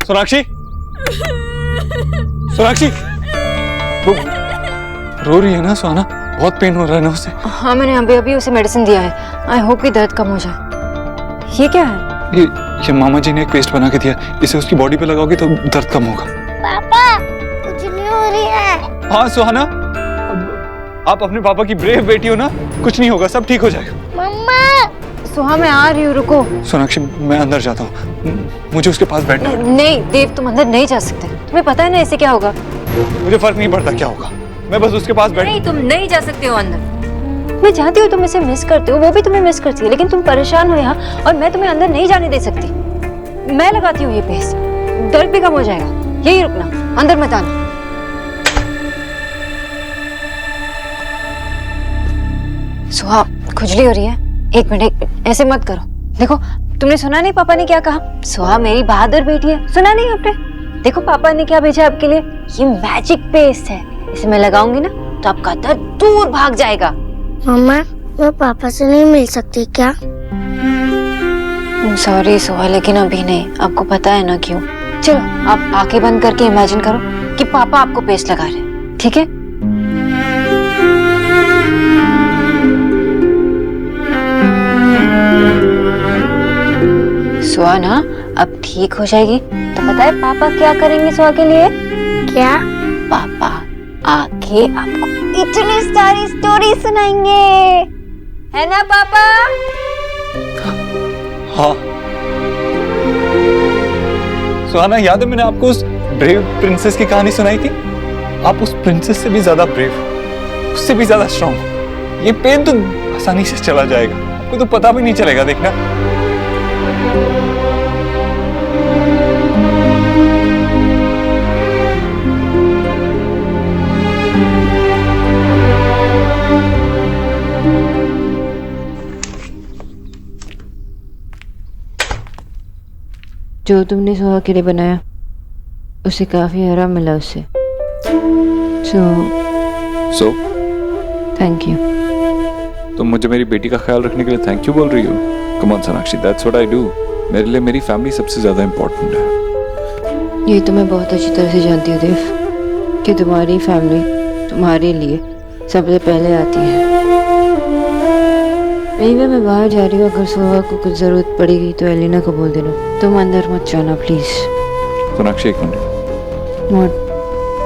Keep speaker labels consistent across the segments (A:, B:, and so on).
A: सोनाक्षी, सोनाक्षी, रो रही है ना सुहाना? बहुत पेन हो रहा है ना उसे?
B: हाँ, मैंने अभी अभी उसे मेडिसिन दिया है। आई होप कि दर्द कम हो जाए। ये क्या है?
A: ये मामा जी ने एक पेस्ट बना के दिया, इसे उसकी बॉडी पे लगाओगे तो दर्द कम होगा।
C: पापा खुजली हो रही है।
A: हाँ सुहाना, आप अपने पापा की ब्रेव बेटी हो ना, कुछ नहीं होगा, सब ठीक हो जाएगा।
C: मम्मा
B: सुहा, मैं आ रही हूँ, रुको।
A: सोनाक्षी, मैं अंदर जाता हूँ, मुझे उसके पास बैठना है।
B: नहीं देव, तुम अंदर नहीं जा सकते। तुम्हें पता है ना इससे क्या होगा।
A: मुझे फर्क नहीं पड़ता क्या होगा, मैं बस उसके पास बैठ।
B: नहीं, तुम नहीं जा सकते हो अंदर। मैं जानती हूँ तुम इसे मिस करते हो, वो भी तुम्हें मिस करती है, लेकिन तुम परेशान हो यहाँ और मैं तुम्हें अंदर नहीं जाने दे सकती। मैं लगाती हूँ ये पेस्ट, दर्द भी कम हो जाएगा। यही रुकना, अंदर मत आना। सुहा, खुजली हो रही है? एक मिनट, ऐसे मत करो। देखो, तुमने सुना नहीं पापा ने क्या कहा? सुहा मेरी बहादुर बेटी है, सुना नहीं आपने? देखो पापा ने क्या भेजा आपके लिए, ये मैजिक पेस्ट है। इसे मैं लगाऊंगी ना तो आपका दर्द दूर भाग जाएगा।
C: मम्मा, मैं पापा से नहीं मिल सकती क्या?
B: सॉरी सुहा, लेकिन अभी नहीं। आपको पता है ना क्यों। चलो, आप आंखें बंद करके इमेजिन करो कि पापा आपको पेस्ट लगा रहे हैं, ठीक है? सुहा ना अब ठीक हो जाएगी। तो पता है पापा क्या करेंगे सुहा के लिए?
C: क्या?
B: पापा आके आपको इतनी सारी स्टोरी सुनाएंगे, है ना पापा?
A: हाँ सुहाना, याद है मैंने आपको उस ब्रेव प्रिंसेस की कहानी सुनाई थी? आप उस प्रिंसेस से भी ज्यादा ब्रेव, उससे भी ज्यादा स्ट्रॉन्ग। ये पेन तो आसानी से चला जाएगा, आपको तो पता भी नहीं चलेगा, देखना।
B: जो तुमने सुहा के लिए बनाया उसे काफी आराम मिला उससे। So thank you.
A: तुम मुझे मेरी बेटी का ख्याल रखने के लिए थैंक यू बोल रही हो? Come on Sonakshi, that's what I do. मेरे लिए मेरी फैमिली सबसे ज्यादा इम्पोर्टेंट है।
B: ये तो मैं बहुत अच्छी तरह से जानती हूँ देव, कि तुम्हारी फैमिली तुम्हारे लिए सबसे पहले आती है। नहीं, मैं बाहर जा रही हूँ, अगर सुहा को कुछ जरूरत पड़ेगी तो एलिना को बोल देना। तुम अंदर मत जाना प्लीज।
A: सोनाक्षी एक मिनट।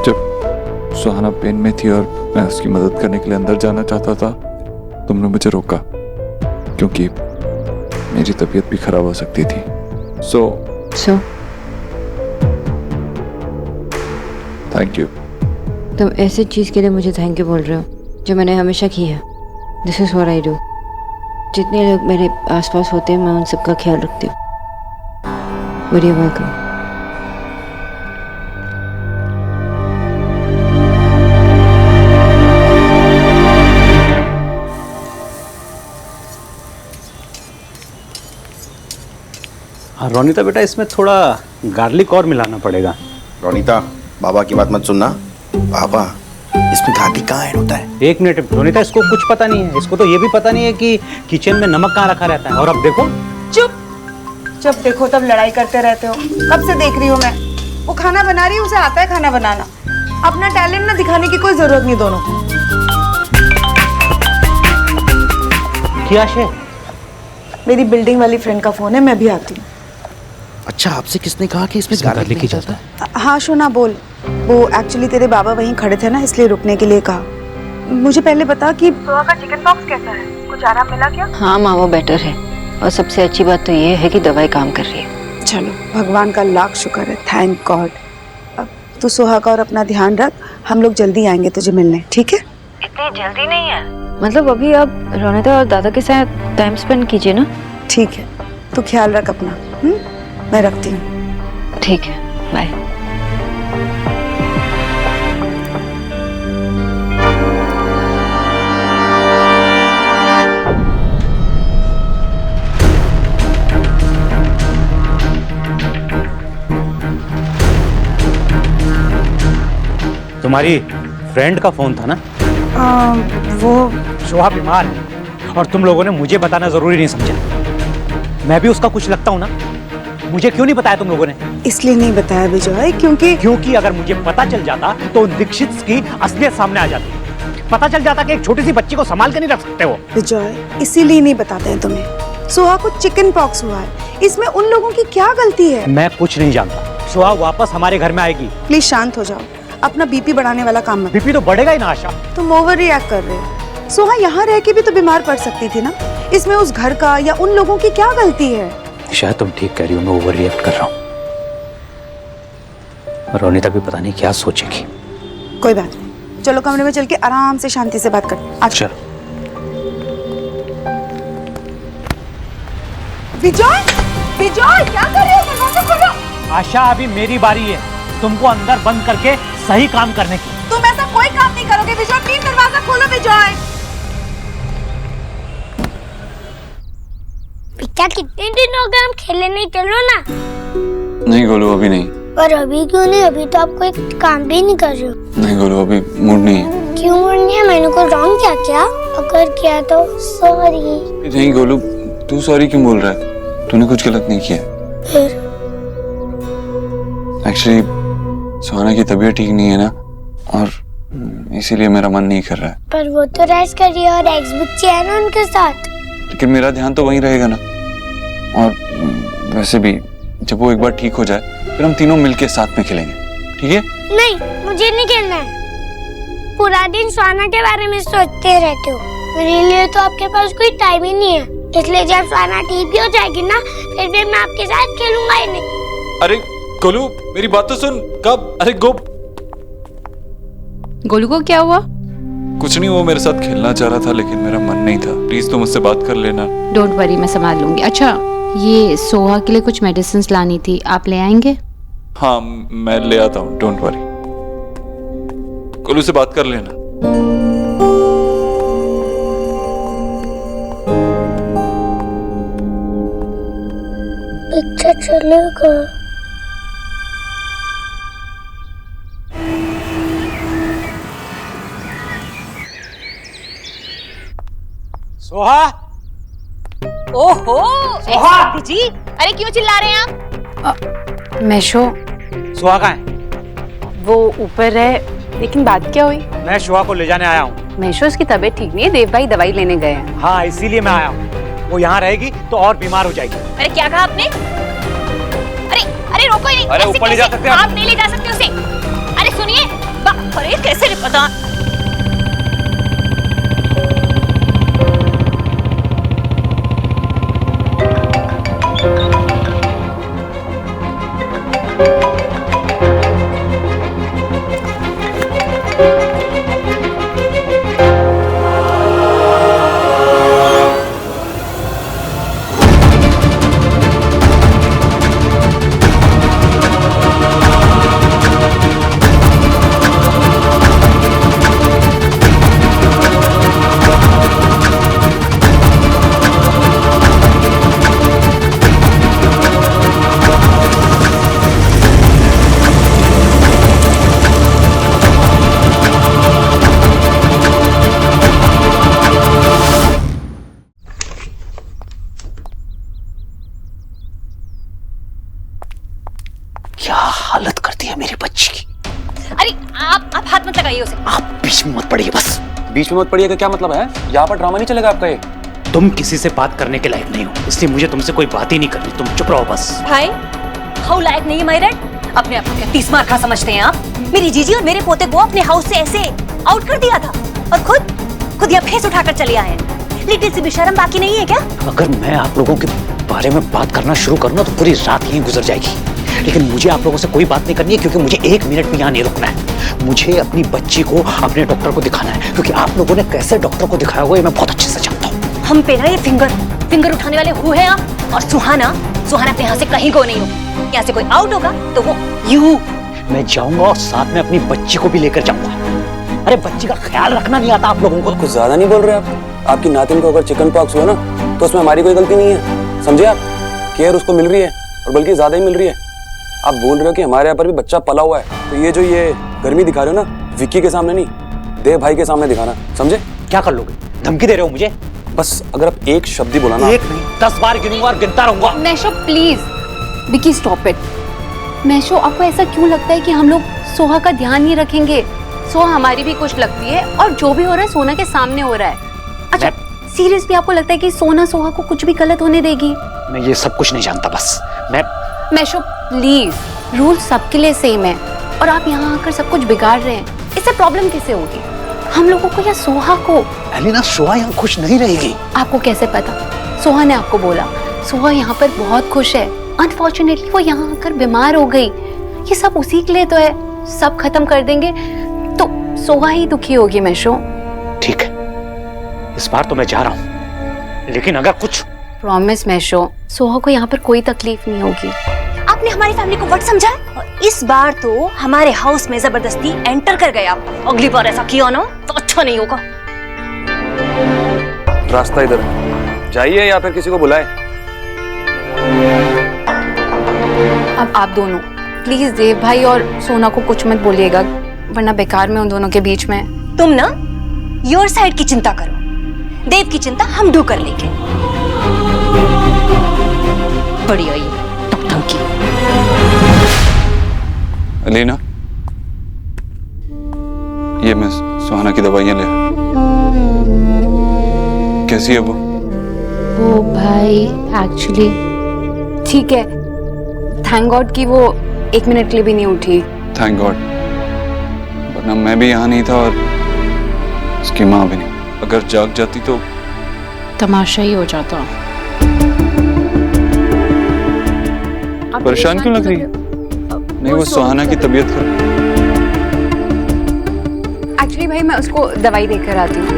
A: जब सुहाना पेन में थी और मैं उसकी मदद करने के लिए अंदर जाना चाहता था, तुमने मुझे रोका क्योंकि मेरी तबीयत भी खराब हो सकती थी। So thank you.
B: तुम ऐसी चीज के लिए मुझे थैंक यू बोल रहे हो जो मैंने हमेशा की है। This is what I do. जितने लोग मेरे आसपास होते हैं मैं उन सबका ख्याल रखती हूँ। Very welcome.
D: हाँ रोनिता बेटा, इसमें थोड़ा गार्लिक और मिलाना पड़ेगा।
E: रोनिता, बाबा की बात मत सुनना। बाबा, इसमें गार्लिक कहाँ ऐड होता है?
D: एक मिनट रोनिता, इसको कुछ पता नहीं है। इसको तो ये भी पता नहीं है कि किचन में नमक कहाँ रखा रहता है। और अब देखो।
F: चुप, जब देखो तब लड़ाई करते रहते हो। कब से देख रही हूँ मैं। वो खाना बना रही है, उसे आता है खाना बनाना। अपना टैलेंट ना दिखाने की कोई जरूरत नहीं दोनों को।
D: क्या है?
F: मेरी बिल्डिंग वाली फ्रेंड का फोन है, मैं भी आती हूँ।
E: अच्छा, आपसे किसने कहा कि इसमें
D: गार्लिक ही जाता है?
F: हाँ शोना बोल। वो एक्चुअली तेरे बाबा वहीं खड़े थे ना, इसलिए रुकने के लिए कहा। मुझे पहले बता कि सुहा का चिकन पॉक्स कैसा है, कुछ आराम मिला क्या?
B: हाँ माँ, वो बेटर है और सबसे अच्छी बात तो ये है कि दवाई काम कर रही है।
F: चलो, भगवान का लाख शुक्र है, थैंक गॉड। अब तू सुहा का और अपना ध्यान रख, हम लोग जल्दी आएंगे तुझे मिलने, ठीक है?
B: इतनी जल्दी नहीं है, मतलब अभी आप रोनिता और दादा के साथ टाइम स्पेंड कीजिए ना।
F: ठीक है, तू ख्याल रख अपना। मैं रखती हूँ।
B: ठीक है, बाय।
D: तुम्हारी फ्रेंड का फोन था ना?
F: वो
D: सुहा बीमार है और तुम लोगों ने मुझे बताना जरूरी नहीं समझा। मैं भी उसका कुछ लगता हूँ ना। मुझे क्यों नहीं बताया तुम लोगों ने?
F: इसलिए नहीं बताया विजय
D: क्योंकि अगर मुझे पता चल जाता तो दीक्षित की असलियत सामने आ जाती। पता चल जाता कि एक छोटी सी बच्ची को संभाल के नहीं रख सकते हो।
F: विजय इसीलिए नहीं बताते हैं तुम्हें। सुहा को चिकन पॉक्स हुआ है, इसमें उन लोगों की क्या गलती है?
D: मैं कुछ नहीं जानता। सुहा वापस हमारे घर में आएगी।
F: प्लीज शांत हो जाओ, अपना बीपी बढ़ाने वाला काम मत।
D: बीपी तो बढ़ेगा ही ना आशा।
F: तुम ओवर रिएक्ट कर रहे हो। सुहा यहाँ रह के भी तो बीमार पड़ सकती थी ना, इसमें उस घर का या उन लोगों की क्या गलती है?
D: शायद तुम ठीक कह रही हो, मैं ओवर रिएक्ट कर रहा हूँ। रोनिता भी पता नहीं क्या सोचेगी।
F: कोई बात नहीं, चलो कमरे में चल के आराम से शांति से बात करते हैं। अच्छा विजय, विजय क्या कर रहे हो? दरवाजा खोलो।
D: आशा अभी मेरी बारी है तुमको अंदर बंद करके सही काम करने की।
F: तुम ऐसा कोई काम नहीं करोगे विजय, प्लीज दरवाजा खोलो विजय।
C: बेटा कितने दिन हो गए हम खेलने नहीं, चलो ना।
A: नहीं गोलू अभी नहीं।
C: पर अभी क्यों नहीं? अभी तो आप कोई काम भी नहीं कर रहे हो।
A: नहीं गोलू अभी मूड नहीं है।
C: क्यों मूड नहीं है? मैंने कोई रॉन्ग क्या? अगर किया तो सॉरी।
A: नहीं गोलू तू सॉरी क्यों बोल रहा है? तूने कुछ गलत नहीं किया।
C: फिर
A: एक्चुअली सुहाना की तबीयत ठीक नहीं है ना, और इसीलिए मेरा मन नहीं कर रहा है।
C: पर वो तो रेस्ट कर रही है और एक्स बच्चे है ना उनके साथ।
A: लेकिन मेरा ध्यान तो वहीं रहेगा ना। और वैसे भी जब वो एक बार ठीक हो जाए फिर हम तीनों मिलके साथ में खेलेंगे, ठीक है?
C: नहीं, मुझे नहीं खेलना है। पूरा दिन सुहाना के बारे में सोचते रहते हो। मेरे लिए तो आपके पास कोई टाइम ही नहीं है, इसलिए जब सुहाना ठीक भी हो जाएगी ना फिर भी मैं आपके साथ खेलूंगा ही नहीं।
A: अरे गोलू मेरी बात तो सुन। कब? अरे
G: गोलू को क्या हुआ?
A: कुछ नहीं, वो मेरे साथ खेलना चाह रहा था लेकिन मेरा मन नहीं था। प्लीज तुम मुझसे बात कर लेना।
G: डोंट वरी, मैं संभाल लूंगी। अच्छा ये सोहा के लिए कुछ मेडिसिन लानी थी, आप ले आएंगे?
A: हाँ मैं ले आता हूँ, डोंट वरी। गोलू से बात कर लेना।
C: अच्छा चलेगा।
D: सोहा,
B: ओहो
D: सोहा!
B: जी, अरे क्यों चिल्ला रहे हैं आप?
G: मैशो
D: सोहा कहाँ है?
H: वो ऊपर है, लेकिन बात क्या हुई?
D: मैं सोहा को ले जाने आया हूँ।
H: मैशो उसकी तबीयत ठीक नहीं है, देव भाई दवाई लेने गए हैं।
D: हाँ इसीलिए मैं आया हूँ। वो यहाँ रहेगी तो और बीमार हो जाएगी।
B: अरे क्या कहा आपने? अरे अरे रोको ही नहीं।
D: अरे
B: ऐसे
D: ऊपर ले
B: कैसे?
D: जा सकते हैं
B: आप नहीं ले जा सकते उसे। अरे सुनिए, अरे कैसे नहीं पता?
D: क्या हालत करती है मेरी बच्ची की।
B: अरे आप हाथ मत लगाइए उसे।
D: आप बीच में मत पड़िए बस।
E: बीच में मत पड़िए का क्या मतलब है? यहाँ पर ड्रामा नहीं चलेगा आपका ये।
D: तुम किसी से बात करने के लायक नहीं हो, इसलिए मुझे तुमसे कोई बात ही नहीं करनी। तुम चुप रहो बस।
B: भाई हाउ लायक नहीं है मायरेट? अपने आप को क्या 30 मार खा समझते हैं आप? मेरी जीजी और मेरे पोते को अपने हाउस से ऐसे आउट कर दिया था और खुद यहाँ फेस उठाकर चले आए हैं। लिटिल सी भी शर्म बाकी नहीं है क्या?
D: अगर मैं आप लोगों के बारे में बात करना शुरू करूँ तो पूरी रात यहीं गुजर जाएगी। लेकिन मुझे आप लोगों से कोई बात नहीं करनी है, क्योंकि मुझे 1 मिनट भी यहाँ नहीं रुकना है। मुझे अपनी बच्ची को अपने डॉक्टर को दिखाना है, क्योंकि आप लोगों ने कैसे डॉक्टर को दिखाया हुआ है मैं बहुत अच्छे से जानता हूँ।
B: हम पे ना ये फिंगर उठाने वाले हुए हैं आप। और सुहाना अपने यहाँ से कहीं को नहीं हो। यहाँ से कोई आउट होगा तो वो यू।
D: मैं जाऊंगा और साथ में अपनी बच्ची को भी लेकर जाऊंगा। अरे बच्ची का ख्याल रखना नहीं आता आप लोगों को?
E: कुछ ज्यादा नहीं बोल रहे आप? आपकी नातिन को अगर चिकन पॉक्स हुआ ना तो उसमें हमारी कोई गलती नहीं है, समझे आप? केयर उसको मिल रही है और बल्कि ज्यादा ही मिल रही है। आप बोल रहे हो कि हमारे यहाँ पर भी बच्चा पला हुआ है, तो ये जो ये गर्मी दिखा रहे हो ना, विक्की के सामने नहीं, देव भाई के सामने दिखाना, समझे?
D: क्या कर लोगे? धमकी दे रहे हो मुझे?
E: बस अगर आप एक शब्द ही बोला ना।
D: एक नहीं 10 बार गिनूंगा और गिनता रहूंगा।
G: Meesho please, Vicky stop it. Meesho, आपको ऐसा क्यों लगता है कि हम लोग सोहा का ध्यान नहीं रखेंगे? सोहा हमारी भी कुछ लगती है और जो भी हो रहा है सोना के सामने हो रहा है। अच्छा सीरियसली आपको लगता है कि सोना सोहा को कुछ भी गलत होने देगी?
D: मैं ये सब कुछ नहीं जानता, बस
G: मैशो प्लीज, रूल सबके लिए सेम है और आप यहाँ आकर सब कुछ बिगाड़ रहे हैं। इससे प्रॉब्लम कैसे होगी? हम लोगों को या सोहा को?
D: एलिना, सोहा यहाँ खुश नहीं रहेगी।
G: आपको कैसे पता? सोहा ने आपको बोला। सोहा यहाँ पर बहुत खुश है। अनफॉर्चुनेटली वो यहाँ आकर बीमार हो गई। ये सब उसी के लिए तो है। सब खत्म कर देंगे तो सोहा ही दुखी होगी। मैशो
D: ठीक है, इस बार तो मैं जा रहा हूँ, लेकिन अगर कुछ
G: प्रॉमिस मैशो, सोहा को यहाँ पर कोई तकलीफ नहीं होगी।
B: आपने हमारी फैमिली को वट समझा और इस बार तो हमारे हाउस में जबरदस्ती एंटर कर गए आप। अगली बार ऐसा किया ना तो अच्छा नहीं होगा।
E: रास्ता इधर है, जाइए या फिर किसी को बुलाए।
G: अब आप दोनों प्लीज देव भाई और सोना को कुछ मत बोलिएगा, वरना बेकार में उन दोनों के बीच में।
B: तुम ना योर साइड की चिंता करो, देव की चिंता हम डू कर लेंगे। बढ़िया ये टकटक की।
A: एलिना, ये मैं सुहाना की दवाइयां ले। कैसी है वो?
G: भाई एक्चुअली ठीक है, थैंक गॉड कि वो 1 मिनट के लिए भी नहीं उठी।
A: थैंक गॉड, वरना मैं भी यहाँ नहीं था और उसकी माँ भी नहीं। अगर जाग जाती तो
G: तमाशा ही हो जाता।
A: परेशान क्यों लग रही है? नहीं, वो सुहाना की तबीयत खराब।
G: एक्चुअली भाई मैं उसको दवाई देकर आती हूँ।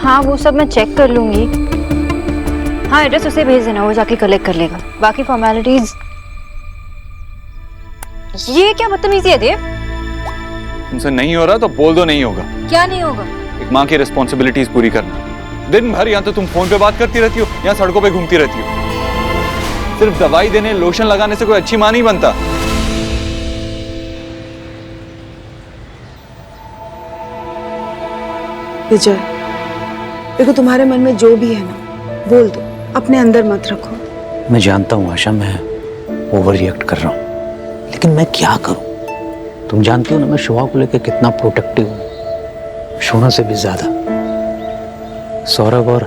B: हाँ वो सब मैं चेक कर लूंगी। हाँ एड्रेस उसे भेज देना, वो जाके कलेक्ट कर लेगा। बाकी फॉर्मेलिटीज। ये क्या बदतमीजी है देव?
A: तुमसे नहीं हो रहा तो बोल दो नहीं होगा।
B: क्या नहीं होगा?
A: एक माँ की रिस्पॉन्सिबिलिटीज पूरी करना। दिन भर या तो तुम फोन पे बात करती रहती हो या सड़कों पे घूमती रहती हो। सिर्फ दवाई देने, लोशन लगाने से कोई अच्छी माँ नहीं बनता।
F: विजय, देखो तुम्हारे मन में जो भी है ना बोल दो, अपने अंदर मत रखो।
D: मैं जानता हूँ आशा, मैं ओवर रिएक्ट कर रहा हूँ, लेकिन मैं क्या करूँ? तुम जानती हो ना मैं सोहा को लेकर कितना प्रोटेक्टिव हूँ, सोना से भी ज्यादा। सौरभ और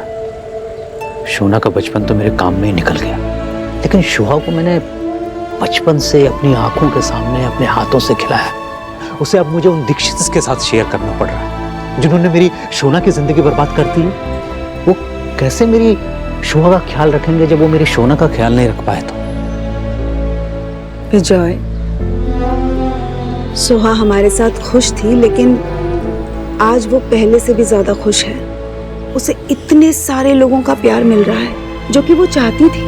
D: सोना का बचपन तो मेरे काम में ही निकल गया, लेकिन सोहा को मैंने बचपन से अपनी आंखों के सामने अपने हाथों से खिलाया। उसे अब मुझे उन दीक्षित के साथ शेयर करना पड़ रहा है जिन्होंने मेरी सोना की जिंदगी बर्बाद कर दी। वो कैसे मेरी सोहा का ख्याल रखेंगे जब वो मेरी सोना का ख्याल नहीं रख पाए तो?
F: विजय, सोहा हमारे साथ खुश थी, लेकिन आज वो पहले से भी ज्यादा खुश है। उसे इतने सारे लोगों का प्यार मिल रहा है जो कि वो चाहती थी।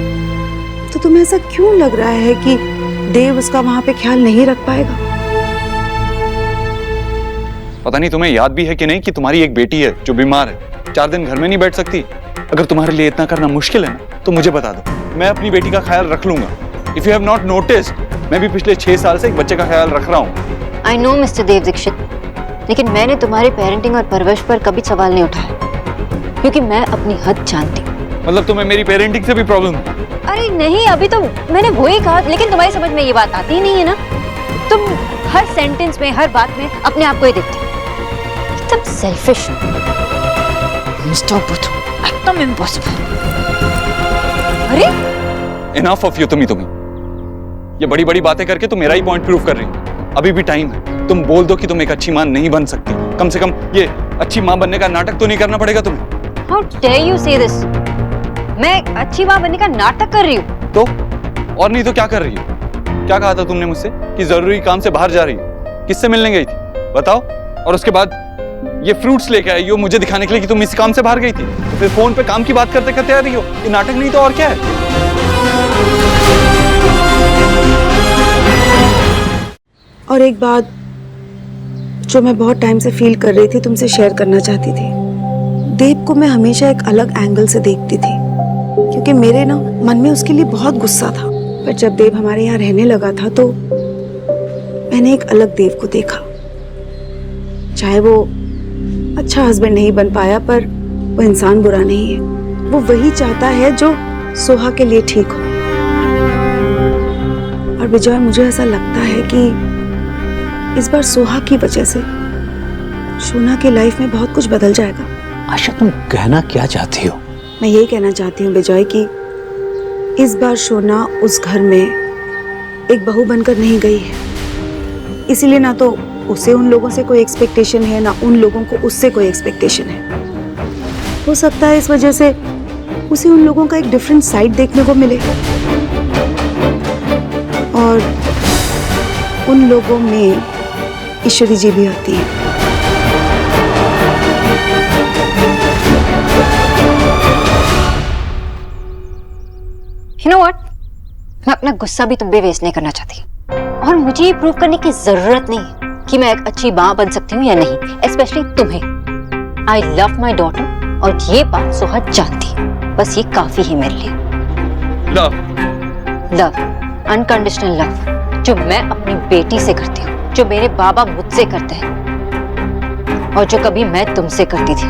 F: तो तुम्हें ऐसा क्यों लग रहा है कि देव उसका वहां पे ख्याल नहीं रख पाएगा?
A: पता नहीं तुम्हें याद भी है कि नहीं कि तुम्हारी एक बेटी है जो बीमार है, 4 दिन घर में नहीं बैठ सकती। अगर तुम्हारे लिए इतना करना मुश्किल है ना तो मुझे बता दो, मैं अपनी बेटी का ख्याल रख लूंगा। If you have not noticed, मैं भी पिछले 6 साल से एक बच्चे का ख्याल रख रहा हूँ।
B: आई नो मिस्टर देव दीक्षित, लेकिन मैंने तुम्हारी पेरेंटिंग और परवरिश पर कभी सवाल नहीं उठाया, क्योंकि मैं अपनी हद जानती हूँ।
A: मतलब तुम्हें मेरी पेरेंटिंग से भी प्रॉब्लम?
B: अरे नहीं, अभी तो मैंने वो ही कहा, लेकिन तुम्हारी समझ में ये बात आती ही नहीं है ना। तुम हर सेंटेंस में, हर बात में अपने आप को ही देखते हो। एकदम सेल्फिश मिस्टर बुध, एकदम इम्पॉसिबल। अरे
A: इनफ ऑफ यू। तुम्ही ये बड़ी बड़ी बातें करके तुम मेरा ही पॉइंट प्रूव कर रही हो। अभी भी टाइम है, तुम बोल दो कि तुम एक अच्छी माँ नहीं बन सकती। कम से कम ये अच्छी माँ बनने का नाटक तो नहीं करना पड़ेगा तुम्हें।
B: हाउ डेयर यू से दिस? मैं अच्छी माँ बनने का नाटक कर रही हूँ?
A: तो और नहीं तो क्या कर रही हो? क्या कहा था तुमने मुझसे कि जरूरी काम से बाहर जा रही हो? किससे मिलने गई थी बताओ? और उसके बाद ये फ्रूट्स लेके आई हो मुझे दिखाने के लिए कि तुम इस काम से बाहर गई थी। तो फिर फोन पे काम की बात करते करते आ रही हो। ये नाटक नहीं तो और क्या है?
F: और एक बात जो मैं बहुत टाइम से फील कर रही थी, तुमसे शेयर करना चाहती थी। देव को मैं हमेशा एक अलग एंगल से देखती थी, क्योंकि मेरे ना मन में उसके लिए बहुत गुस्सा था। पर जब देव हमारे यहाँ रहने लगा था तो मैंने एक अलग देव को देखा। चाहे वो अच्छा हस्बैंड नहीं बन पाया, पर वो इंसान बुरा नहीं है। वो वही चाहता है जो सोहा के लिए ठीक हो। विजय, मुझे ऐसा लगता है कि इस बार सोहा की वजह से शोना के लाइफ में बहुत कुछ बदल जाएगा।
D: आशा, तुम कहना क्या चाहती हो?
F: मैं यही कहना चाहती हूँ विजय कि इस बार शोना उस घर में एक बहू बनकर नहीं गई है, इसीलिए ना तो उसे उन लोगों से कोई एक्सपेक्टेशन है, ना उन लोगों को उससे कोई एक्सपेक्टेशन है। हो सकता है इस वजह से उसे उन लोगों का एक डिफरेंट साइड देखने को मिले, और उन लोगों में ईश्वरी जी भी आती है।
B: You know what? मैं अपना गुस्सा भी तुम पे वेस्ट नहीं करना चाहती, और मुझे ये प्रूव करने की जरूरत नहीं है कि मैं एक अच्छी माँ बन सकती हूँ या नहीं, स्पेशली तुम्हें। आई लव माई डॉटर, और ये बात सोहा जानती है। बस ये काफी है मेरे लिए।
A: लव,
B: लव, अनकंडीशनल लव, जो मैं अपनी बेटी से करती हूँ, जो मेरे बाबा मुझसे करते हैं, और जो कभी मैं तुमसे करती थी।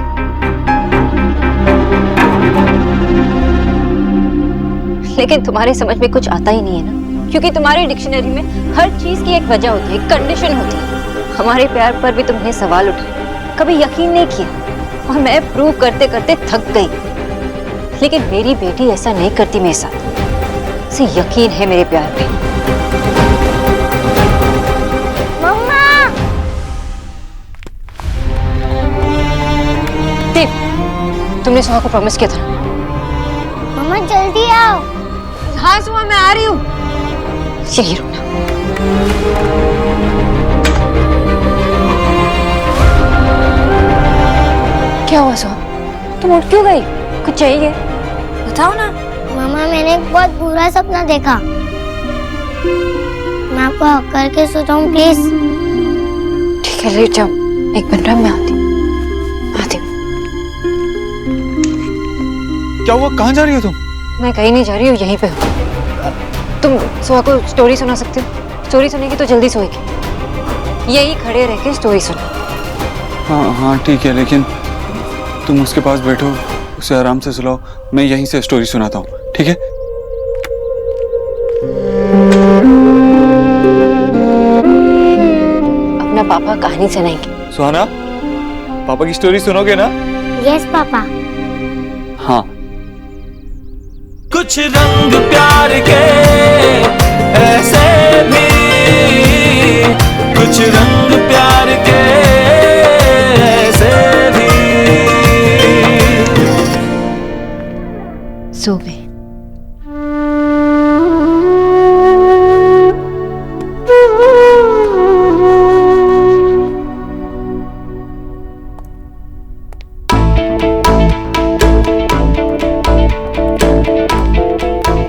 B: लेकिन तुम्हारे समझ में कुछ आता ही नहीं है ना, क्योंकि तुम्हारी डिक्शनरी में हर चीज की एक वजह होती है, कंडीशन होती है। हमारे प्यार पर भी तुमने सवाल उठाए, कभी यकीन नहीं किया, और मैं प्रूव करते करते थक गई। लेकिन मेरी बेटी ऐसा नहीं करती मेरे साथ। उसे यकीन है मेरे प्यार पे।
C: मम्मा!
B: देव, तुमने सोहा को प्रॉमिस किया था।
C: मम्मा जल्दी आओ।
B: हाँ सोहा, मैं आ रही हूँ। यही रुकना। क्या हुआ सोहा? तुम उठ क्यों गई? कुछ चाहिए? बताओ ना।
C: मम्मा, मैंने एक बहुत बुरा सपना देखा। मैं आपको हक करके सोता हूँ, प्लीज।
B: ठीक है, लेट जाओ। एक मिनट में आती हूँ।
A: क्या हुआ? कहाँ जा रही हो तुम?
B: मैं कहीं नहीं जा रही हूँ, यहीं पे हूँ। तुम सोहा को स्टोरी सुना सकते हो? स्टोरी सुनेगी तो जल्दी सोएगी। यही खड़े रह के स्टोरी सुनो।
A: हाँ हाँ ठीक है, लेकिन तुम उसके पास बैठो, उसे आराम से सुलाओ, मैं यहीं से स्टोरी सुनाता हूँ, ठीक है?
B: अपना पापा कहानी सुनाएंगे।
A: सुहाना, पापा की स्टोरी सुनोगे ना?
C: Yes papa.
A: हाँ।
I: कुछ रंग प्यार के ऐसे भी, कुछ रंग प्यार के ऐसे भी।
B: सो गए।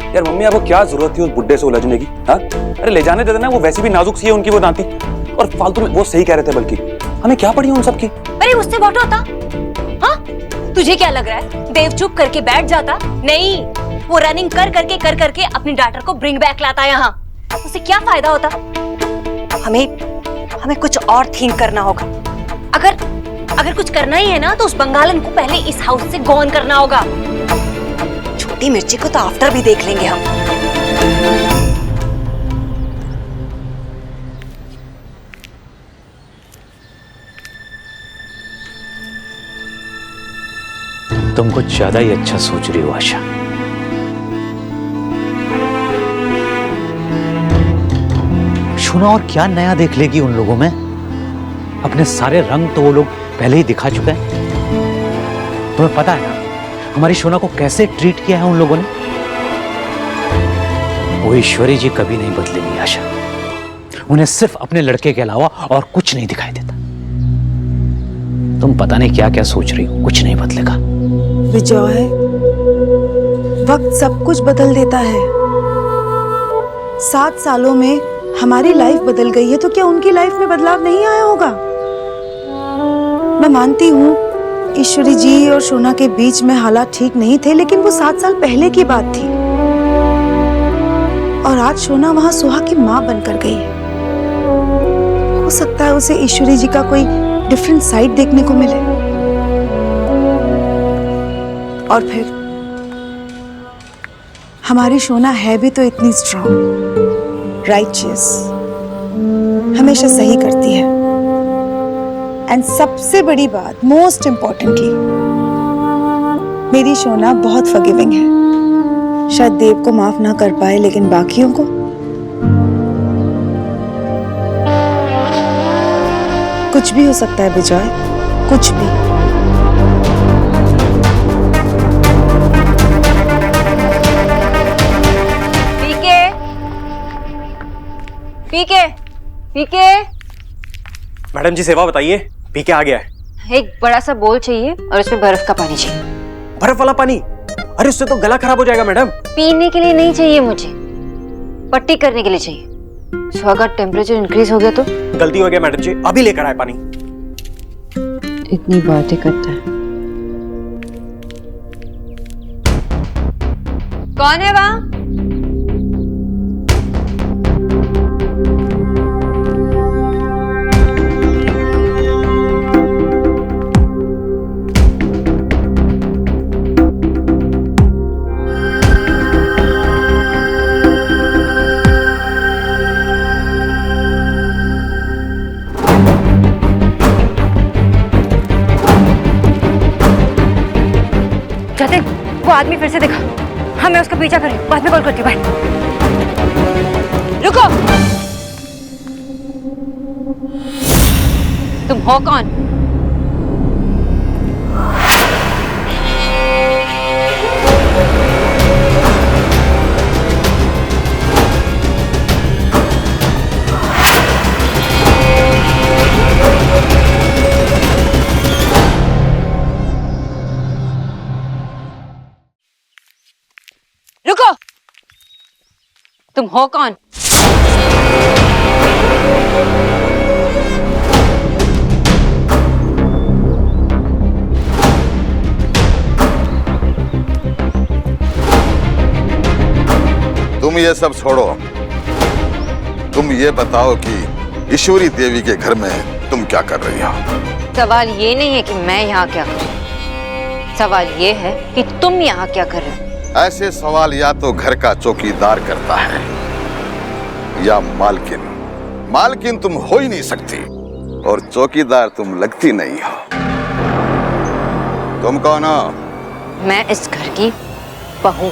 E: यार मम्मी, आपको क्या जरूरत थी उस बुड्ढे से उलझने की? हाँ, अरे ले जाने देते ना, वो वैसे भी नाजुक सी है उनकी वो दांती, और फालतू में वो सही कह रहे थे, बल्कि हमें क्या पड़ी उन सब की?
J: अरे उससे व्हाट होता? हाँ, तुझे क्या लग रहा है देव चुप करके बैठ जाता? नहीं, वो रनिंग कर करके अपनी डॉटर को ब्रिंग बैक लाता यहाँ। उससे क्या फायदा होता? हमें कुछ और थिंक करना होगा। अगर कुछ करना ही है ना, तो उस बंगालन को पहले इस हाउस से गॉन करना होगा। छोटी मिर्ची को तो आफ्टर भी देख लेंगे हम।
D: तुम कुछ ज्यादा ही अच्छा सोच रही हो आशा। शोना और क्या नया देख लेगी उन लोगों में? अपने सारे रंग तो वो लोग पहले ही दिखा चुके हैं। तुम्हें पता है ना हमारी शोना को कैसे ट्रीट किया है उन लोगों ने? वो ईश्वरी जी कभी नहीं बदलेंगी आशा। उन्हें सिर्फ अपने लड़के के अलावा और कुछ नहीं दिखाई देता। तुम पता नहीं क्या क्या सोच रही हो, कुछ नहीं बदलेगा।
F: विजय, वक्त सब कुछ बदल देता है। 7 सालों में हमारी लाइफ बदल गई है, तो क्या उनकी लाइफ में बदलाव नहीं आया होगा? मैं मानती हूँ ईश्वरी जी और शोना के बीच में हालात ठीक नहीं थे, लेकिन वो 7 साल पहले की बात थी, और आज शोना वहां सोहा की माँ बनकर गई है। हो सकता है उसे ईश्वरी जी का कोई डिफरेंट साइड देखने को मिले, और फिर हमारी शोना है भी तो इतनी स्ट्रांग, राइचियस, हमेशा सही करती है। एंड सबसे बड़ी बात, मोस्ट इम्पोर्टेंटली, मेरी शोना बहुत फॉरगिविंग है। शायद देव को माफ ना कर पाए, लेकिन बाकियों को कुछ भी हो सकता है विजय, कुछ भी।
B: पीके, पीके।
K: मैडम जी सेवा बताइए। पीके आ गया है।
B: एक बड़ा सा बोल चाहिए और उसमें बर्फ का पानी चाहिए।
K: बर्फ वाला पानी? अरे उससे तो गला खराब हो जाएगा मैडम।
B: पीने के लिए नहीं चाहिए मुझे, पट्टी करने के लिए चाहिए। सुहा का टेम्परेचर इंक्रीज हो गया तो?
K: गलती हो गया मैडम जी, अभी लेकर आए पानी।
B: इतनी बातें करता है। कौन है वहां? जतिन, वो आदमी फिर से दिखा। हाँ, मैं उसका पीछा कर रही हूँ, बाद में कॉल करती हूँ। बाय। रुको, तुम हो कौन? रुको, तुम हो कौन?
L: तुम ये सब छोड़ो, तुम ये बताओ कि ईश्वरी देवी के घर में तुम क्या कर रही हो?
B: सवाल ये नहीं है कि मैं यहाँ क्या कर रही हूँ, सवाल ये है कि तुम यहाँ क्या कर रहे हो।
L: ऐसे सवाल या तो घर का चौकीदार करता है या मालकिन। मालकिन तुम हो ही नहीं सकती और चौकीदार तुम लगती नहीं हो। तुम कौन हो?
B: मैं इस घर की बहू।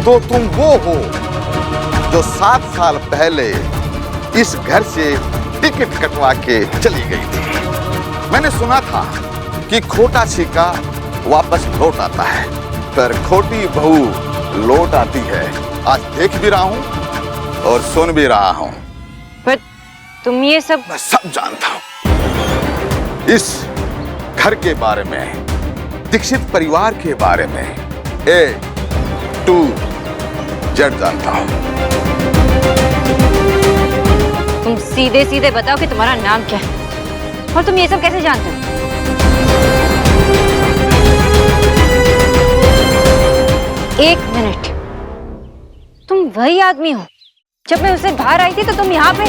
L: तो तुम वो हो जो 7 साल पहले इस घर से टिकट कटवा के चली गई थी। मैंने सुना था कि खोटा सिक्का वापस लौट आता है, पर खोटी बहू लौट आती है। आज देख भी रहा हूं और सुन भी रहा हूं।
B: पर तुम ये सब?
L: मैं सब जानता हूं, इस घर के बारे में, दीक्षित परिवार के बारे में A to Z जानता हूं।
B: तुम सीधे सीधे बताओ कि तुम्हारा नाम क्या है और तुम ये सब कैसे जानते हो? एक मिनट, तुम वही आदमी हो जब मैं उससे बाहर आई थी तो तुम यहाँ पे?